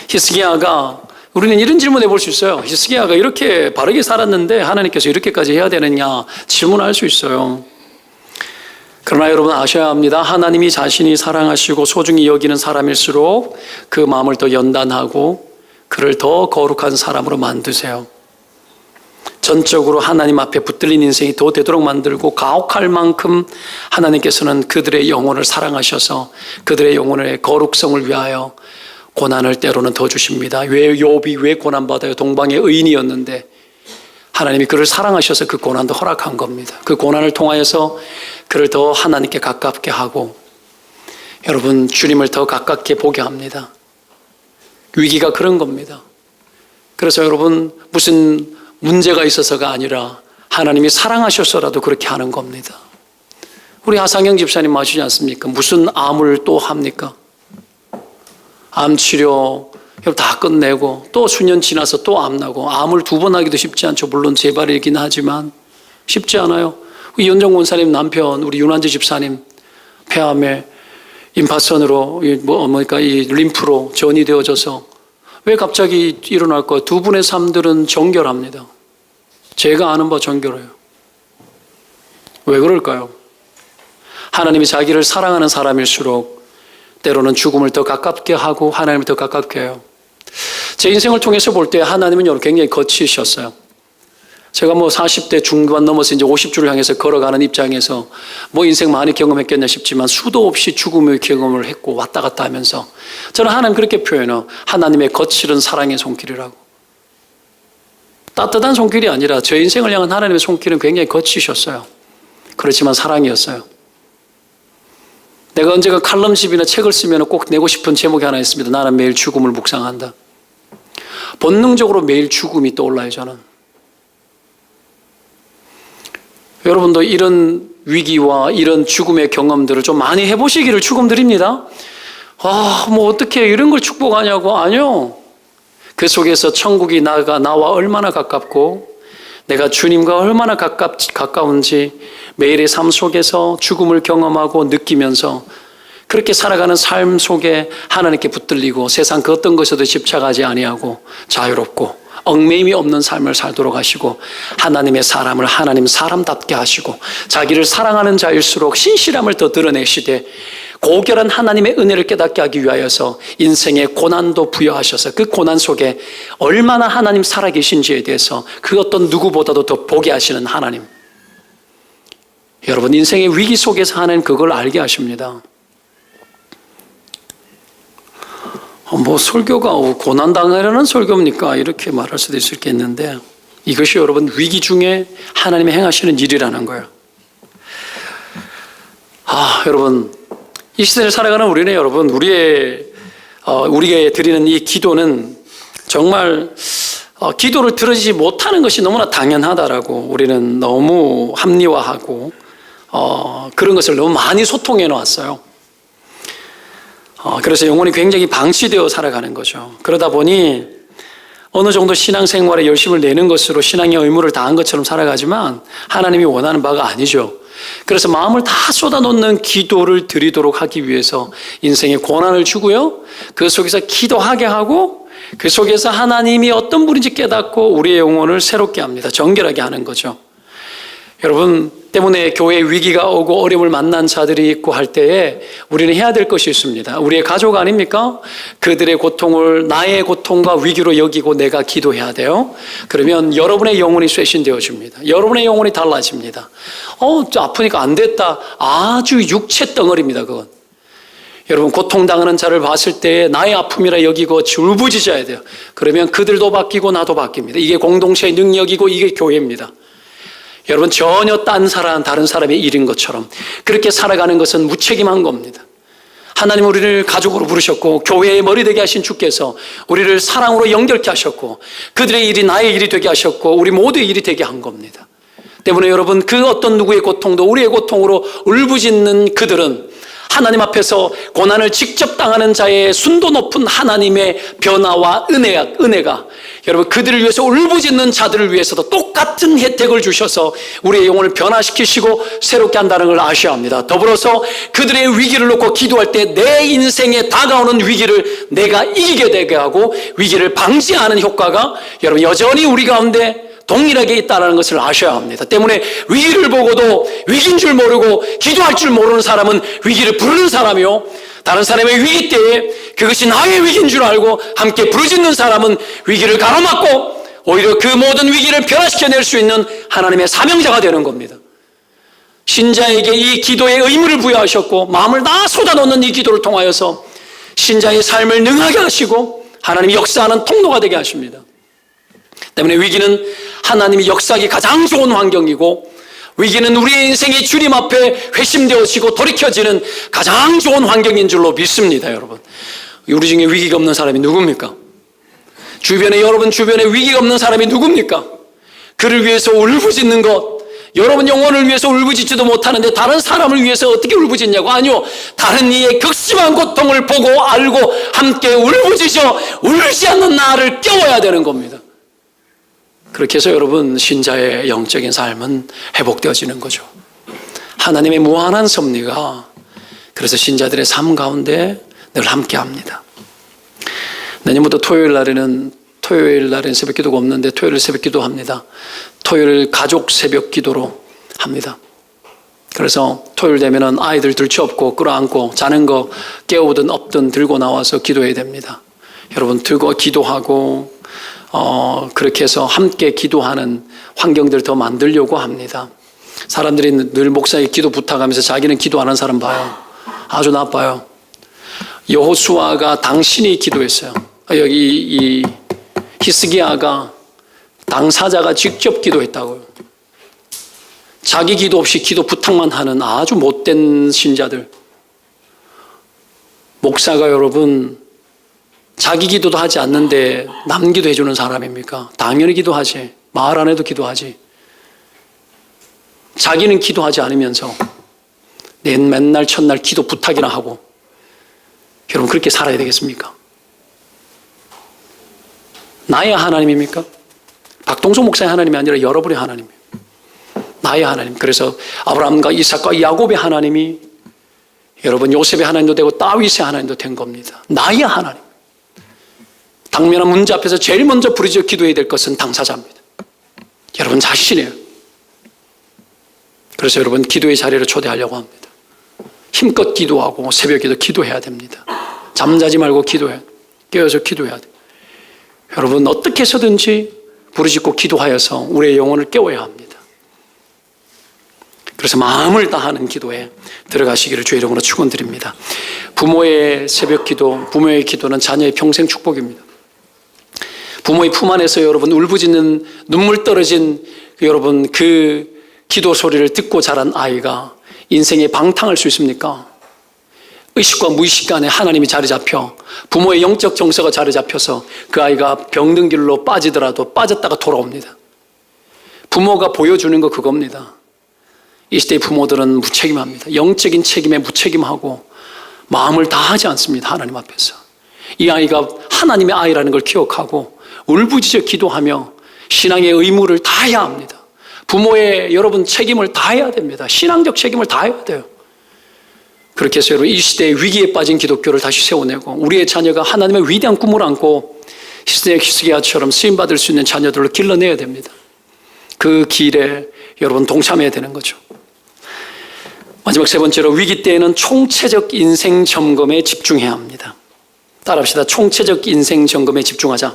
히스기야가 우리는 이런 질문 해볼 수 있어요. 히스기야가 이렇게 바르게 살았는데 하나님께서 이렇게까지 해야 되느냐 질문할 수 있어요. 그러나 여러분 아셔야 합니다. 하나님이 자신이 사랑하시고 소중히 여기는 사람일수록 그 마음을 더 연단하고 그를 더 거룩한 사람으로 만드세요. 전적으로 하나님 앞에 붙들린 인생이 더 되도록 만들고 가혹할 만큼 하나님께서는 그들의 영혼을 사랑하셔서 그들의 영혼의 거룩성을 위하여 고난을 때로는 더 주십니다. 왜 욥이 왜 고난받아요? 동방의 의인이었는데 하나님이 그를 사랑하셔서 그 고난도 허락한 겁니다. 그 고난을 통하여서 그를 더 하나님께 가깝게 하고 여러분 주님을 더 가깝게 보게 합니다. 위기가 그런 겁니다. 그래서 여러분 무슨 문제가 있어서가 아니라 하나님이 사랑하셔서라도 그렇게 하는 겁니다. 우리 하상영 집사님 아시지 않습니까? 무슨 암을 또 합니까? 암 치료 다 끝내고 또 수년 지나서 또 암 나고 암을 2번 하기도 쉽지 않죠. 물론 재발이긴 하지만 쉽지 않아요. 이현정 원사님 남편 우리 윤환재 집사님 폐암에 임파선으로 이 림프로 전이 되어져서 왜 갑자기 일어날까요? 2분의 삶들은 정결합니다. 제가 아는 바 정결해요. 왜 그럴까요? 하나님이 자기를 사랑하는 사람일수록 때로는 죽음을 더 가깝게 하고 하나님을 더 가깝게 해요. 제 인생을 통해서 볼 때 하나님은 굉장히 거치셨어요. 제가 40대 중반 넘어서 이제 50주를 향해서 걸어가는 입장에서 인생 많이 경험했겠냐 싶지만 수도 없이 죽음의 경험을 했고 왔다 갔다 하면서 저는 하나님 그렇게 표현해요. 하나님의 거칠은 사랑의 손길이라고. 따뜻한 손길이 아니라 제 인생을 향한 하나님의 손길은 굉장히 거치셨어요. 그렇지만 사랑이었어요. 내가 언제가 칼럼집이나 책을 쓰면 꼭 내고 싶은 제목이 하나 있습니다. 나는 매일 죽음을 묵상한다. 본능적으로 매일 죽음이 떠올라요, 저는. 여러분도 이런 위기와 이런 죽음의 경험들을 좀 많이 해보시기를 축원드립니다. 어떻게 이런 걸 축복하냐고. 아니요. 그 속에서 천국이 나와 얼마나 가깝고 내가 주님과 얼마나 가까운지 매일의 삶 속에서 죽음을 경험하고 느끼면서 그렇게 살아가는 삶 속에 하나님께 붙들리고 세상 그 어떤 것에도 집착하지 아니하고 자유롭고 얽매임이 없는 삶을 살도록 하시고 하나님의 사람을 하나님 사람답게 하시고 자기를 사랑하는 자일수록 신실함을 더 드러내시되 고결한 하나님의 은혜를 깨닫게 하기 위하여서 인생의 고난도 부여하셔서 그 고난 속에 얼마나 하나님 살아계신지에 대해서 그 어떤 누구보다도 더 보게 하시는 하나님. 여러분 인생의 위기 속에서 하나님 그걸 알게 하십니다. 설교가 고난당하려는 설교입니까? 이렇게 말할 수도 있겠는데 이것이 여러분 위기 중에 하나님이 행하시는 일이라는 거예요. 여러분 이 시대를 살아가는 우리는 여러분 우리가 드리는 이 기도는 정말 기도를 들어주지 못하는 것이 너무나 당연하다라고 우리는 너무 합리화하고 그런 것을 너무 많이 소통해 놓았어요. 그래서 영혼이 굉장히 방치되어 살아가는 거죠. 그러다 보니 어느 정도 신앙생활에 열심을 내는 것으로 신앙의 의무를 다한 것처럼 살아가지만 하나님이 원하는 바가 아니죠. 그래서 마음을 다 쏟아놓는 기도를 드리도록 하기 위해서 인생에 고난을 주고요. 그 속에서 기도하게 하고 그 속에서 하나님이 어떤 분인지 깨닫고 우리의 영혼을 새롭게 합니다. 정결하게 하는 거죠. 여러분 때문에 교회에 위기가 오고 어려움을 만난 자들이 있고 할 때에 우리는 해야 될 것이 있습니다. 우리의 가족 아닙니까? 그들의 고통을 나의 고통과 위기로 여기고 내가 기도해야 돼요. 그러면 여러분의 영혼이 쇄신되어집니다. 여러분의 영혼이 달라집니다. 아프니까 안 됐다. 아주 육체 덩어리입니다. 그건. 여러분 고통당하는 자를 봤을 때 나의 아픔이라 여기고 울부짖어야 돼요. 그러면 그들도 바뀌고 나도 바뀝니다. 이게 공동체의 능력이고 이게 교회입니다. 여러분 전혀 다른 사람의 일인 것처럼 그렇게 살아가는 것은 무책임한 겁니다. 하나님 우리를 가족으로 부르셨고 교회의 머리 되게 하신 주께서 우리를 사랑으로 연결케 하셨고 그들의 일이 나의 일이 되게 하셨고 우리 모두의 일이 되게 한 겁니다. 때문에 여러분 그 어떤 누구의 고통도 우리의 고통으로 울부짖는 그들은 하나님 앞에서 고난을 직접 당하는 자의 순도 높은 하나님의 변화와 은혜가 여러분 그들을 위해서 울부짖는 자들을 위해서도 똑같은 혜택을 주셔서 우리의 영혼을 변화시키시고 새롭게 한다는 걸 아셔야 합니다. 더불어서 그들의 위기를 놓고 기도할 때 내 인생에 다가오는 위기를 내가 이기게 되게 하고 위기를 방지하는 효과가 여러분 여전히 우리 가운데 동일하게 있다는 것을 아셔야 합니다. 때문에 위기를 보고도 위기인 줄 모르고 기도할 줄 모르는 사람은 위기를 부르는 사람이요, 다른 사람의 위기 때에 그것이 나의 위기인 줄 알고 함께 부르짖는 사람은 위기를 가로막고 오히려 그 모든 위기를 변화시켜낼 수 있는 하나님의 사명자가 되는 겁니다. 신자에게 이 기도의 의무를 부여하셨고 마음을 다 쏟아놓는 이 기도를 통하여서 신자의 삶을 능하게 하시고 하나님이 역사하는 통로가 되게 하십니다. 때문에 위기는 하나님이 역사하기 가장 좋은 환경이고, 위기는 우리의 인생이 주님 앞에 회심되어지고 돌이켜지는 가장 좋은 환경인 줄로 믿습니다. 여러분, 우리 중에 위기가 없는 사람이 누굽니까? 여러분 주변에 위기가 없는 사람이 누굽니까? 그를 위해서 울부짖는 것, 여러분 영혼을 위해서 울부짖지도 못하는데 다른 사람을 위해서 어떻게 울부짖냐고? 아니요, 다른 이의 극심한 고통을 보고 알고 함께 울부짖어 울지 않는 나를 깨워야 되는 겁니다. 그렇게 해서 여러분 신자의 영적인 삶은 회복되어지는 거죠. 하나님의 무한한 섭리가 그래서 신자들의 삶 가운데 늘 함께합니다. 내년부터 토요일 날에는 새벽 기도가 없는데 토요일 새벽 기도합니다. 토요일 가족 새벽 기도로 합니다. 그래서 토요일 되면은 아이들 들쳐업고 끌어안고 자는 거 깨우든 없든 들고 나와서 기도해야 됩니다. 여러분 들고 기도하고 그렇게 해서 함께 기도하는 환경들을 더 만들려고 합니다. 사람들이 늘 목사에게 기도 부탁하면서 자기는 기도 안 하는 사람 봐요. 아주 나빠요. 여호수아가 당신이 기도했어요. 여기 이 히스기야가 당사자가 직접 기도했다고요. 자기 기도 없이 기도 부탁만 하는 아주 못된 신자들. 목사가 여러분 자기 기도도 하지 않는데 남 기도해 주는 사람입니까? 당연히 기도하지. 말 안 해도 기도하지. 자기는 기도하지 않으면서 맨날 첫날 기도 부탁이나 하고, 여러분 그렇게 살아야 되겠습니까? 나의 하나님입니까? 박동수 목사의 하나님이 아니라 여러분의 하나님이에요. 나의 하나님. 그래서 아브라함과 이삭과 야곱의 하나님이 여러분 요셉의 하나님도 되고 다윗의 하나님도 된 겁니다. 나의 하나님. 당면한 문제 앞에서 제일 먼저 부르짖어 기도해야 될 것은 당사자입니다. 여러분 자신이에요. 그래서 여러분 기도의 자리를 초대하려고 합니다. 힘껏 기도하고 새벽에도 기도해야 됩니다. 잠자지 말고 기도해야 돼요. 깨어서 기도해야 돼요. 여러분 어떻게 해서든지 부르짖고 기도하여서 우리의 영혼을 깨워야 합니다. 그래서 마음을 다하는 기도에 들어가시기를 주의 이름으로 축원드립니다. 부모의 새벽 기도, 부모의 기도는 자녀의 평생 축복입니다. 부모의 품 안에서 여러분 울부짖는 눈물 떨어진 여러분 그 기도 소리를 듣고 자란 아이가 인생에 방탕할 수 있습니까? 의식과 무의식 간에 하나님이 자리 잡혀 부모의 영적 정서가 자리 잡혀서 그 아이가 병든 길로 빠지더라도 빠졌다가 돌아옵니다. 부모가 보여주는 거 그겁니다. 이 시대의 부모들은 무책임합니다. 영적인 책임에 무책임하고 마음을 다하지 않습니다. 하나님 앞에서. 이 아이가 하나님의 아이라는 걸 기억하고 울부짖어 기도하며 신앙의 의무를 다해야 합니다. 부모의 여러분 책임을 다해야 됩니다. 신앙적 책임을 다해야 돼요. 그렇게 해서 여러분 이 시대의 위기에 빠진 기독교를 다시 세워내고 우리의 자녀가 하나님의 위대한 꿈을 안고 히스기야처럼 쓰임받을 수 있는 자녀들을 길러내야 됩니다. 그 길에 여러분 동참해야 되는 거죠. 마지막 세 번째로 위기 때에는 총체적 인생 점검에 집중해야 합니다. 따라합시다. 총체적 인생 점검에 집중하자.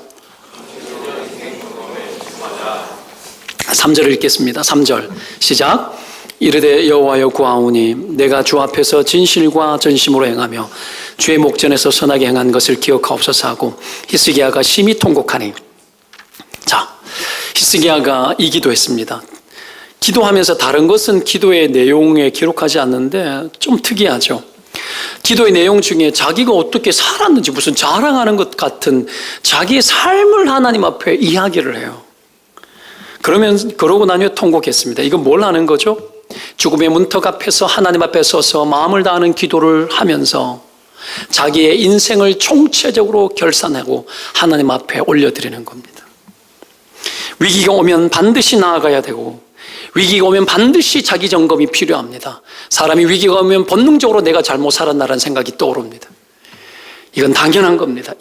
3절을 읽겠습니다. 3절 시작. 이르되 여호와여 구하오니 내가 주 앞에서 진실과 전심으로 행하며 주의 목전에서 선하게 행한 것을 기억하옵소서 하고 히스기야가 심히 통곡하니. 자, 히스기야가 이 기도했습니다. 기도하면서 다른 것은 기도의 내용에 기록하지 않는데 좀 특이하죠. 기도의 내용 중에 자기가 어떻게 살았는지 무슨 자랑하는 것 같은 자기의 삶을 하나님 앞에 이야기를 해요. 그러고 나니 통곡했습니다. 이건 뭘 하는 거죠? 죽음의 문턱 앞에서 하나님 앞에 서서 마음을 다하는 기도를 하면서 자기의 인생을 총체적으로 결산하고 하나님 앞에 올려드리는 겁니다. 위기가 오면 반드시 나아가야 되고 위기가 오면 반드시 자기 점검이 필요합니다. 사람이 위기가 오면 본능적으로 내가 잘못 살았나라는 생각이 떠오릅니다. 이건 당연한 겁니다.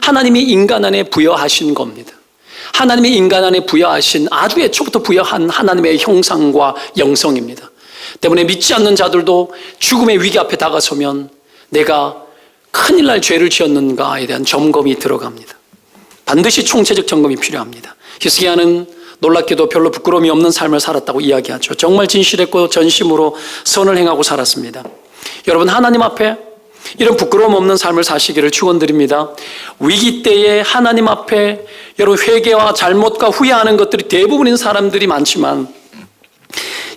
하나님이 인간 안에 부여하신 겁니다. 하나님의 인간 안에 부여하신 아주 애초부터 부여한 하나님의 형상과 영성입니다. 때문에 믿지 않는 자들도 죽음의 위기 앞에 다가서면 내가 큰일 날 죄를 지었는가에 대한 점검이 들어갑니다. 반드시 총체적 점검이 필요합니다. 히스기야는 놀랍게도 별로 부끄러움이 없는 삶을 살았다고 이야기하죠. 정말 진실했고 전심으로 선을 행하고 살았습니다. 여러분, 하나님 앞에 이런 부끄러움 없는 삶을 사시기를 축원드립니다. 위기 때에 하나님 앞에 여러분 회개와 잘못과 후회하는 것들이 대부분인 사람들이 많지만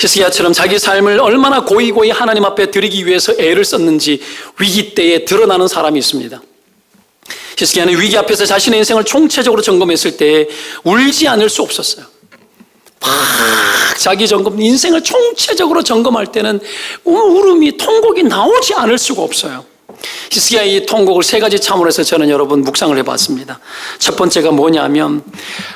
히스기야처럼 자기 삶을 얼마나 고이고이 하나님 앞에 드리기 위해서 애를 썼는지 위기 때에 드러나는 사람이 있습니다. 히스기야는 위기 앞에서 자신의 인생을 총체적으로 점검했을 때 울지 않을 수 없었어요. 막 자기 점검, 인생을 총체적으로 점검할 때는 울음이, 통곡이 나오지 않을 수가 없어요. 히스기야의 이 통곡을 세 가지 차원에서 저는 여러분 묵상을 해봤습니다. 첫 번째가 뭐냐면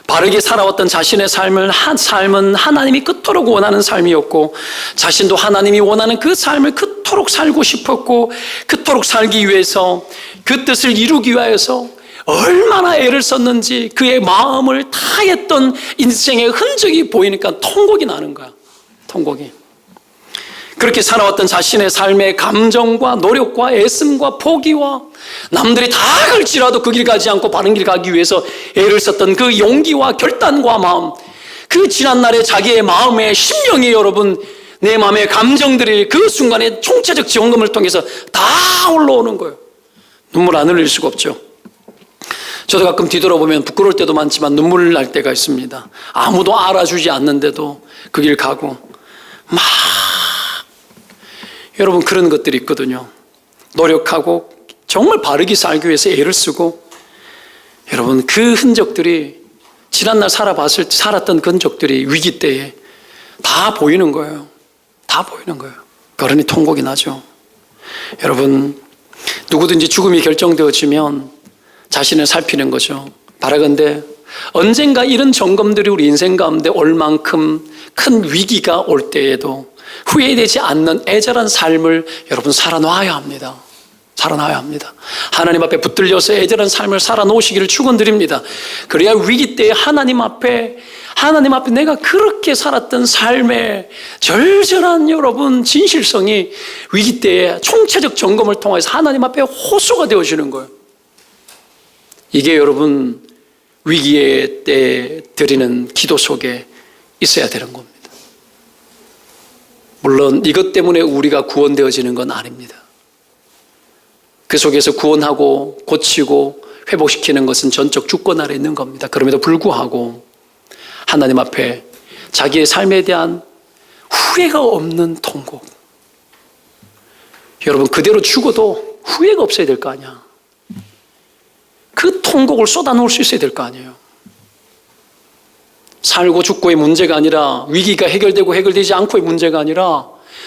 바르게 살아왔던 자신의 삶은 하나님이 그토록 원하는 삶이었고 자신도 하나님이 원하는 그 삶을 그토록 살고 싶었고 그토록 살기 위해서 그 뜻을 이루기 위해서 얼마나 애를 썼는지 그의 마음을 다했던 인생의 흔적이 보이니까 통곡이 나는 거야. 통곡이. 그렇게 살아왔던 자신의 삶의 감정과 노력과 애씀과 포기와 남들이 다 갈지라도 그 길 가지 않고 바른 길 가기 위해서 애를 썼던 그 용기와 결단과 마음, 그 지난날의 자기의 마음의 심령이 여러분 내 마음의 감정들이 그 순간에 총체적 점검을 통해서 다 올라오는 거예요. 눈물 안 흘릴 수가 없죠. 저도 가끔 뒤돌아보면 부끄러울 때도 많지만 눈물 날 때가 있습니다. 아무도 알아주지 않는데도 그 길 가고 막 여러분 그런 것들이 있거든요. 노력하고 정말 바르게 살기 위해서 애를 쓰고 여러분 그 흔적들이 지난날 살았던 그 흔적들이 위기 때에 다 보이는 거예요. 다 보이는 거예요. 그러니 통곡이 나죠. 여러분 누구든지 죽음이 결정되어지면 자신을 살피는 거죠. 바라건대 언젠가 이런 점검들이 우리 인생 가운데 올 만큼 큰 위기가 올 때에도 후회되지 않는 애절한 삶을 여러분 살아놔야 합니다. 살아놔야 합니다. 하나님 앞에 붙들려서 애절한 삶을 살아놓으시기를 축원드립니다. 그래야 위기 때에 하나님 앞에 내가 그렇게 살았던 삶의 절절한 여러분 진실성이 위기 때에 총체적 점검을 통해서 하나님 앞에 호소가 되어지는 거예요. 이게 여러분 위기의 때 드리는 기도 속에 있어야 되는 겁니다. 물론 이것 때문에 우리가 구원되어지는 건 아닙니다. 그 속에서 구원하고 고치고 회복시키는 것은 전적 주권 아래 있는 겁니다. 그럼에도 불구하고 하나님 앞에 자기의 삶에 대한 후회가 없는 통곡. 여러분 그대로 죽어도 후회가 없어야 될 거 아니야. 그 통곡을 쏟아놓을 수 있어야 될 거 아니에요. 살고 죽고의 문제가 아니라 위기가 해결되고 해결되지 않고의 문제가 아니라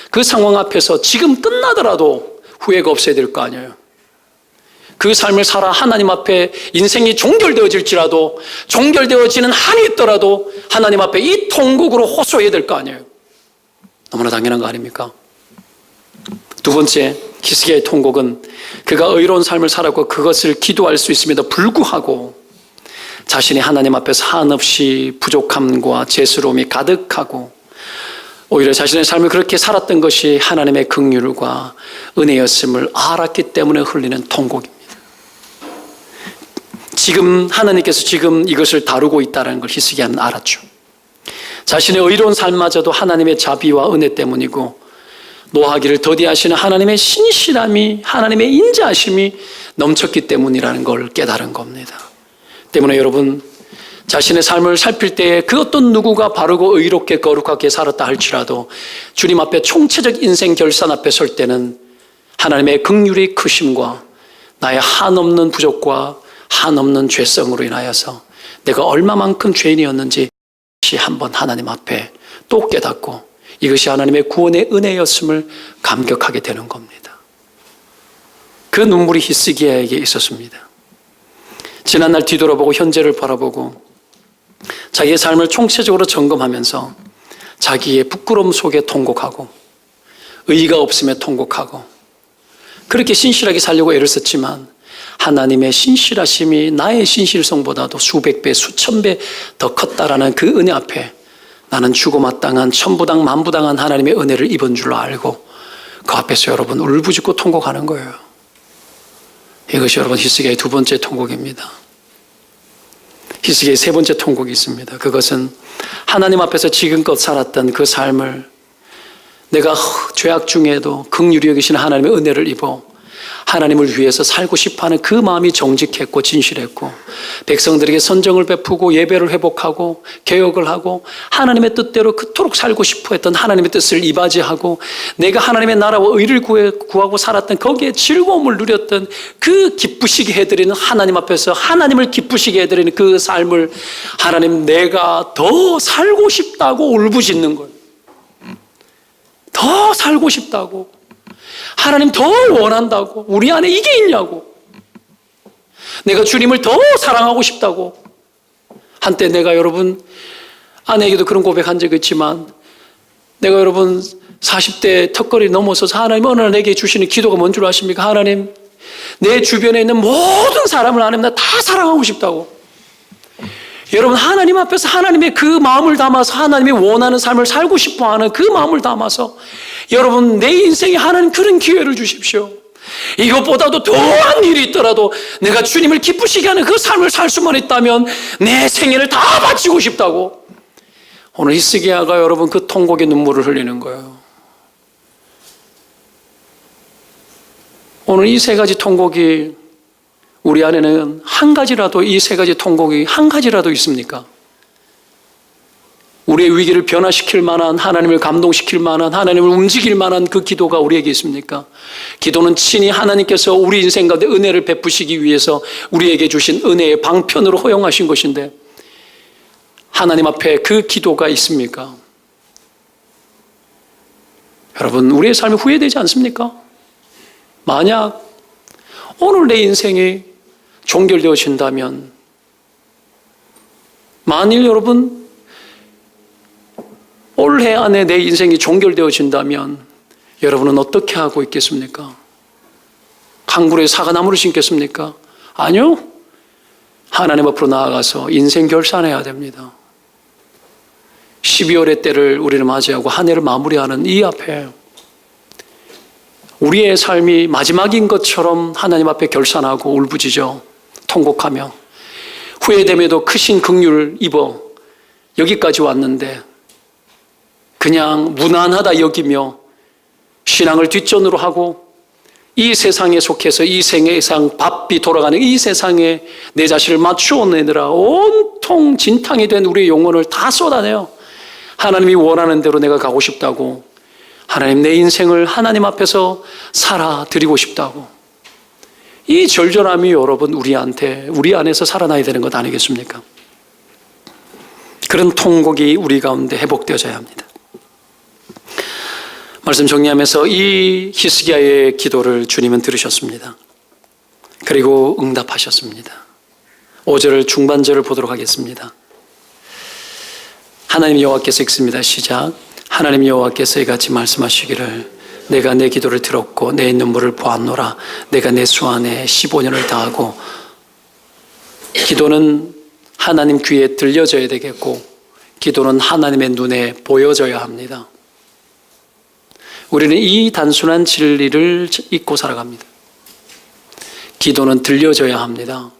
그 상황 앞에서 지금 끝나더라도 후회가 없어야 될 거 아니에요. 그 삶을 살아 하나님 앞에 인생이 종결되어질지라도 종결되어지는 한이 있더라도 하나님 앞에 이 통곡으로 호소해야 될 거 아니에요. 너무나 당연한 거 아닙니까? 두 번째, 히스기야의 통곡은 그가 의로운 삶을 살았고 그것을 기도할 수 있음에도 불구하고 자신이 하나님 앞에서 한없이 부족함과 죄스러움이 가득하고 오히려 자신의 삶을 그렇게 살았던 것이 하나님의 긍휼과 은혜였음을 알았기 때문에 흘리는 통곡입니다. 지금 하나님께서 지금 이것을 다루고 있다는 걸 히스기야는 알았죠. 자신의 의로운 삶마저도 하나님의 자비와 은혜 때문이고 노하기를 더디하시는 하나님의 신실함이 하나님의 인자하심이 넘쳤기 때문이라는 걸 깨달은 겁니다. 때문에 여러분 자신의 삶을 살필 때에 그 어떤 누구가 바르고 의롭게 거룩하게 살았다 할지라도 주님 앞에 총체적 인생 결산 앞에 설 때는 하나님의 긍휼이 크심과 나의 한없는 부족과 한없는 죄성으로 인하여서 내가 얼마만큼 죄인이었는지 다시 한번 하나님 앞에 또 깨닫고 이것이 하나님의 구원의 은혜였음을 감격하게 되는 겁니다. 그 눈물이 히스기야에게 있었습니다. 지난날 뒤돌아보고 현재를 바라보고 자기의 삶을 총체적으로 점검하면서 자기의 부끄러움 속에 통곡하고 의의가 없음에 통곡하고 그렇게 신실하게 살려고 애를 썼지만 하나님의 신실하심이 나의 신실성보다도 수백 배, 수천 배 더 컸다라는 그 은혜 앞에 나는 주고마땅한 천부당 만부당한 하나님의 은혜를 입은 줄로 알고 그 앞에서 여러분 울부짖고 통곡하는 거예요. 이것이 여러분 히스기야의 두 번째 통곡입니다. 히스기야의 세 번째 통곡이 있습니다. 그것은 하나님 앞에서 지금껏 살았던 그 삶을 내가 죄악 중에도 긍휼히 여기시는 하나님의 은혜를 입어 하나님을 위해서 살고 싶어하는 그 마음이 정직했고 진실했고 백성들에게 선정을 베푸고 예배를 회복하고 개혁을 하고 하나님의 뜻대로 그토록 살고 싶어했던 하나님의 뜻을 이바지하고 내가 하나님의 나라와 의를 구하고 살았던 거기에 즐거움을 누렸던 그 기쁘시게 해드리는 하나님 앞에서 하나님을 기쁘시게 해드리는 그 삶을 하나님 내가 더 살고 싶다고 울부짖는 거예요. 더 살고 싶다고 하나님 더 원한다고 우리 안에 이게 있냐고 내가 주님을 더 사랑하고 싶다고 한때 내가 여러분 아내에게도 그런 고백한 적이 있지만 내가 여러분 40대 턱걸이 넘어서서 하나님 어느 날 내게 주시는 기도가 뭔 줄 아십니까? 하나님 내 주변에 있는 모든 사람을 하나님 나 다 사랑하고 싶다고 여러분 하나님 앞에서 하나님의 그 마음을 담아서 하나님이 원하는 삶을 살고 싶어하는 그 마음을 담아서 여러분 내 인생에 하나님 그런 기회를 주십시오. 이것보다도 더한 일이 있더라도 내가 주님을 기쁘시게 하는 그 삶을 살 수만 있다면 내 생애를 다 바치고 싶다고 오늘 히스기야가 여러분 그 통곡의 눈물을 흘리는 거예요. 오늘 이 세 가지 통곡이 우리 안에는 한 가지라도 이 세 가지 통곡이 한 가지라도 있습니까? 우리의 위기를 변화시킬 만한 하나님을 감동시킬 만한 하나님을 움직일 만한 그 기도가 우리에게 있습니까? 기도는 친히 하나님께서 우리 인생 가운데 은혜를 베푸시기 위해서 우리에게 주신 은혜의 방편으로 허용하신 것인데 하나님 앞에 그 기도가 있습니까? 여러분 우리의 삶이 후회되지 않습니까? 만약 오늘 내 인생이 종결되어진다면 만일 여러분 올해 안에 내 인생이 종결되어진다면 여러분은 어떻게 하고 있겠습니까? 강굴에 사과나무를 심겠습니까? 아니요. 하나님 앞으로 나아가서 인생 결산해야 됩니다. 12월의 때를 우리는 맞이하고 한 해를 마무리하는 이 앞에 우리의 삶이 마지막인 것처럼 하나님 앞에 결산하고 울부짖어 통곡하며 후회됨에도 크신 긍휼을 입어 여기까지 왔는데 그냥 무난하다 여기며 신앙을 뒷전으로 하고 이 세상에 속해서 이 세상 바삐 돌아가는 이 세상에 내 자신을 맞추어내느라 온통 진탕이 된 우리의 영혼을 다 쏟아내요. 하나님이 원하는 대로 내가 가고 싶다고 하나님 내 인생을 하나님 앞에서 살아드리고 싶다고 이 절절함이 여러분 우리 안에서 살아나야 되는 것 아니겠습니까? 그런 통곡이 우리 가운데 회복되어져야 합니다. 말씀 정리하면서 이 히스기야의 기도를 주님은 들으셨습니다. 그리고 응답하셨습니다. 5절 중반절을 보도록 하겠습니다. 하나님 여호와께서 읽습니다. 시작. 하나님 여호와께서 이같이 말씀하시기를 내가 내 기도를 들었고 내 눈물을 보았노라. 내가 내 수 안에 15년을 다하고 기도는 하나님 귀에 들려져야 되겠고 기도는 하나님의 눈에 보여져야 합니다. 우리는 이 단순한 진리를 잊고 살아갑니다. 기도는 들려져야 합니다.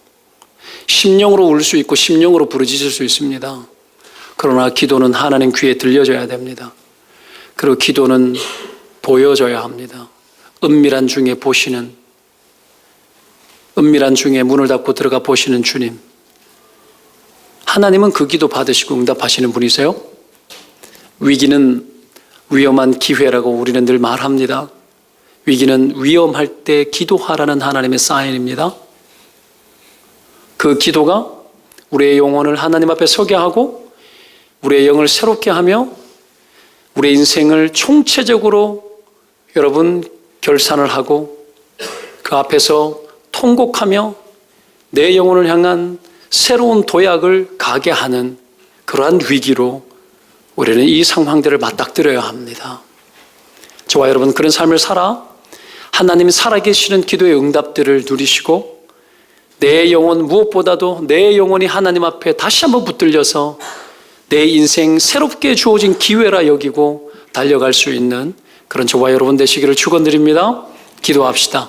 심령으로 울 수 있고 심령으로 부르짖을 수 있습니다. 그러나 기도는 하나님 귀에 들려져야 됩니다. 그리고 기도는 보여져야 합니다. 은밀한 중에 보시는, 은밀한 중에 문을 닫고 들어가 보시는 주님. 하나님은 그 기도 받으시고 응답하시는 분이세요. 위기는 위험한 기회라고 우리는 늘 말합니다. 위기는 위험할 때 기도하라는 하나님의 사인입니다. 그 기도가 우리의 영혼을 하나님 앞에 서게 하고 우리의 영을 새롭게 하며 우리의 인생을 총체적으로 여러분 결산을 하고 그 앞에서 통곡하며 내 영혼을 향한 새로운 도약을 가게 하는 그러한 위기로 우리는 이 상황들을 맞닥뜨려야 합니다. 저와 여러분 그런 삶을 살아 하나님이 살아계시는 기도의 응답들을 누리시고 내 영혼 무엇보다도 내 영혼이 하나님 앞에 다시 한번 붙들려서 내 인생 새롭게 주어진 기회라 여기고 달려갈 수 있는 그런 저와 여러분 되시기를 축원드립니다. 기도합시다.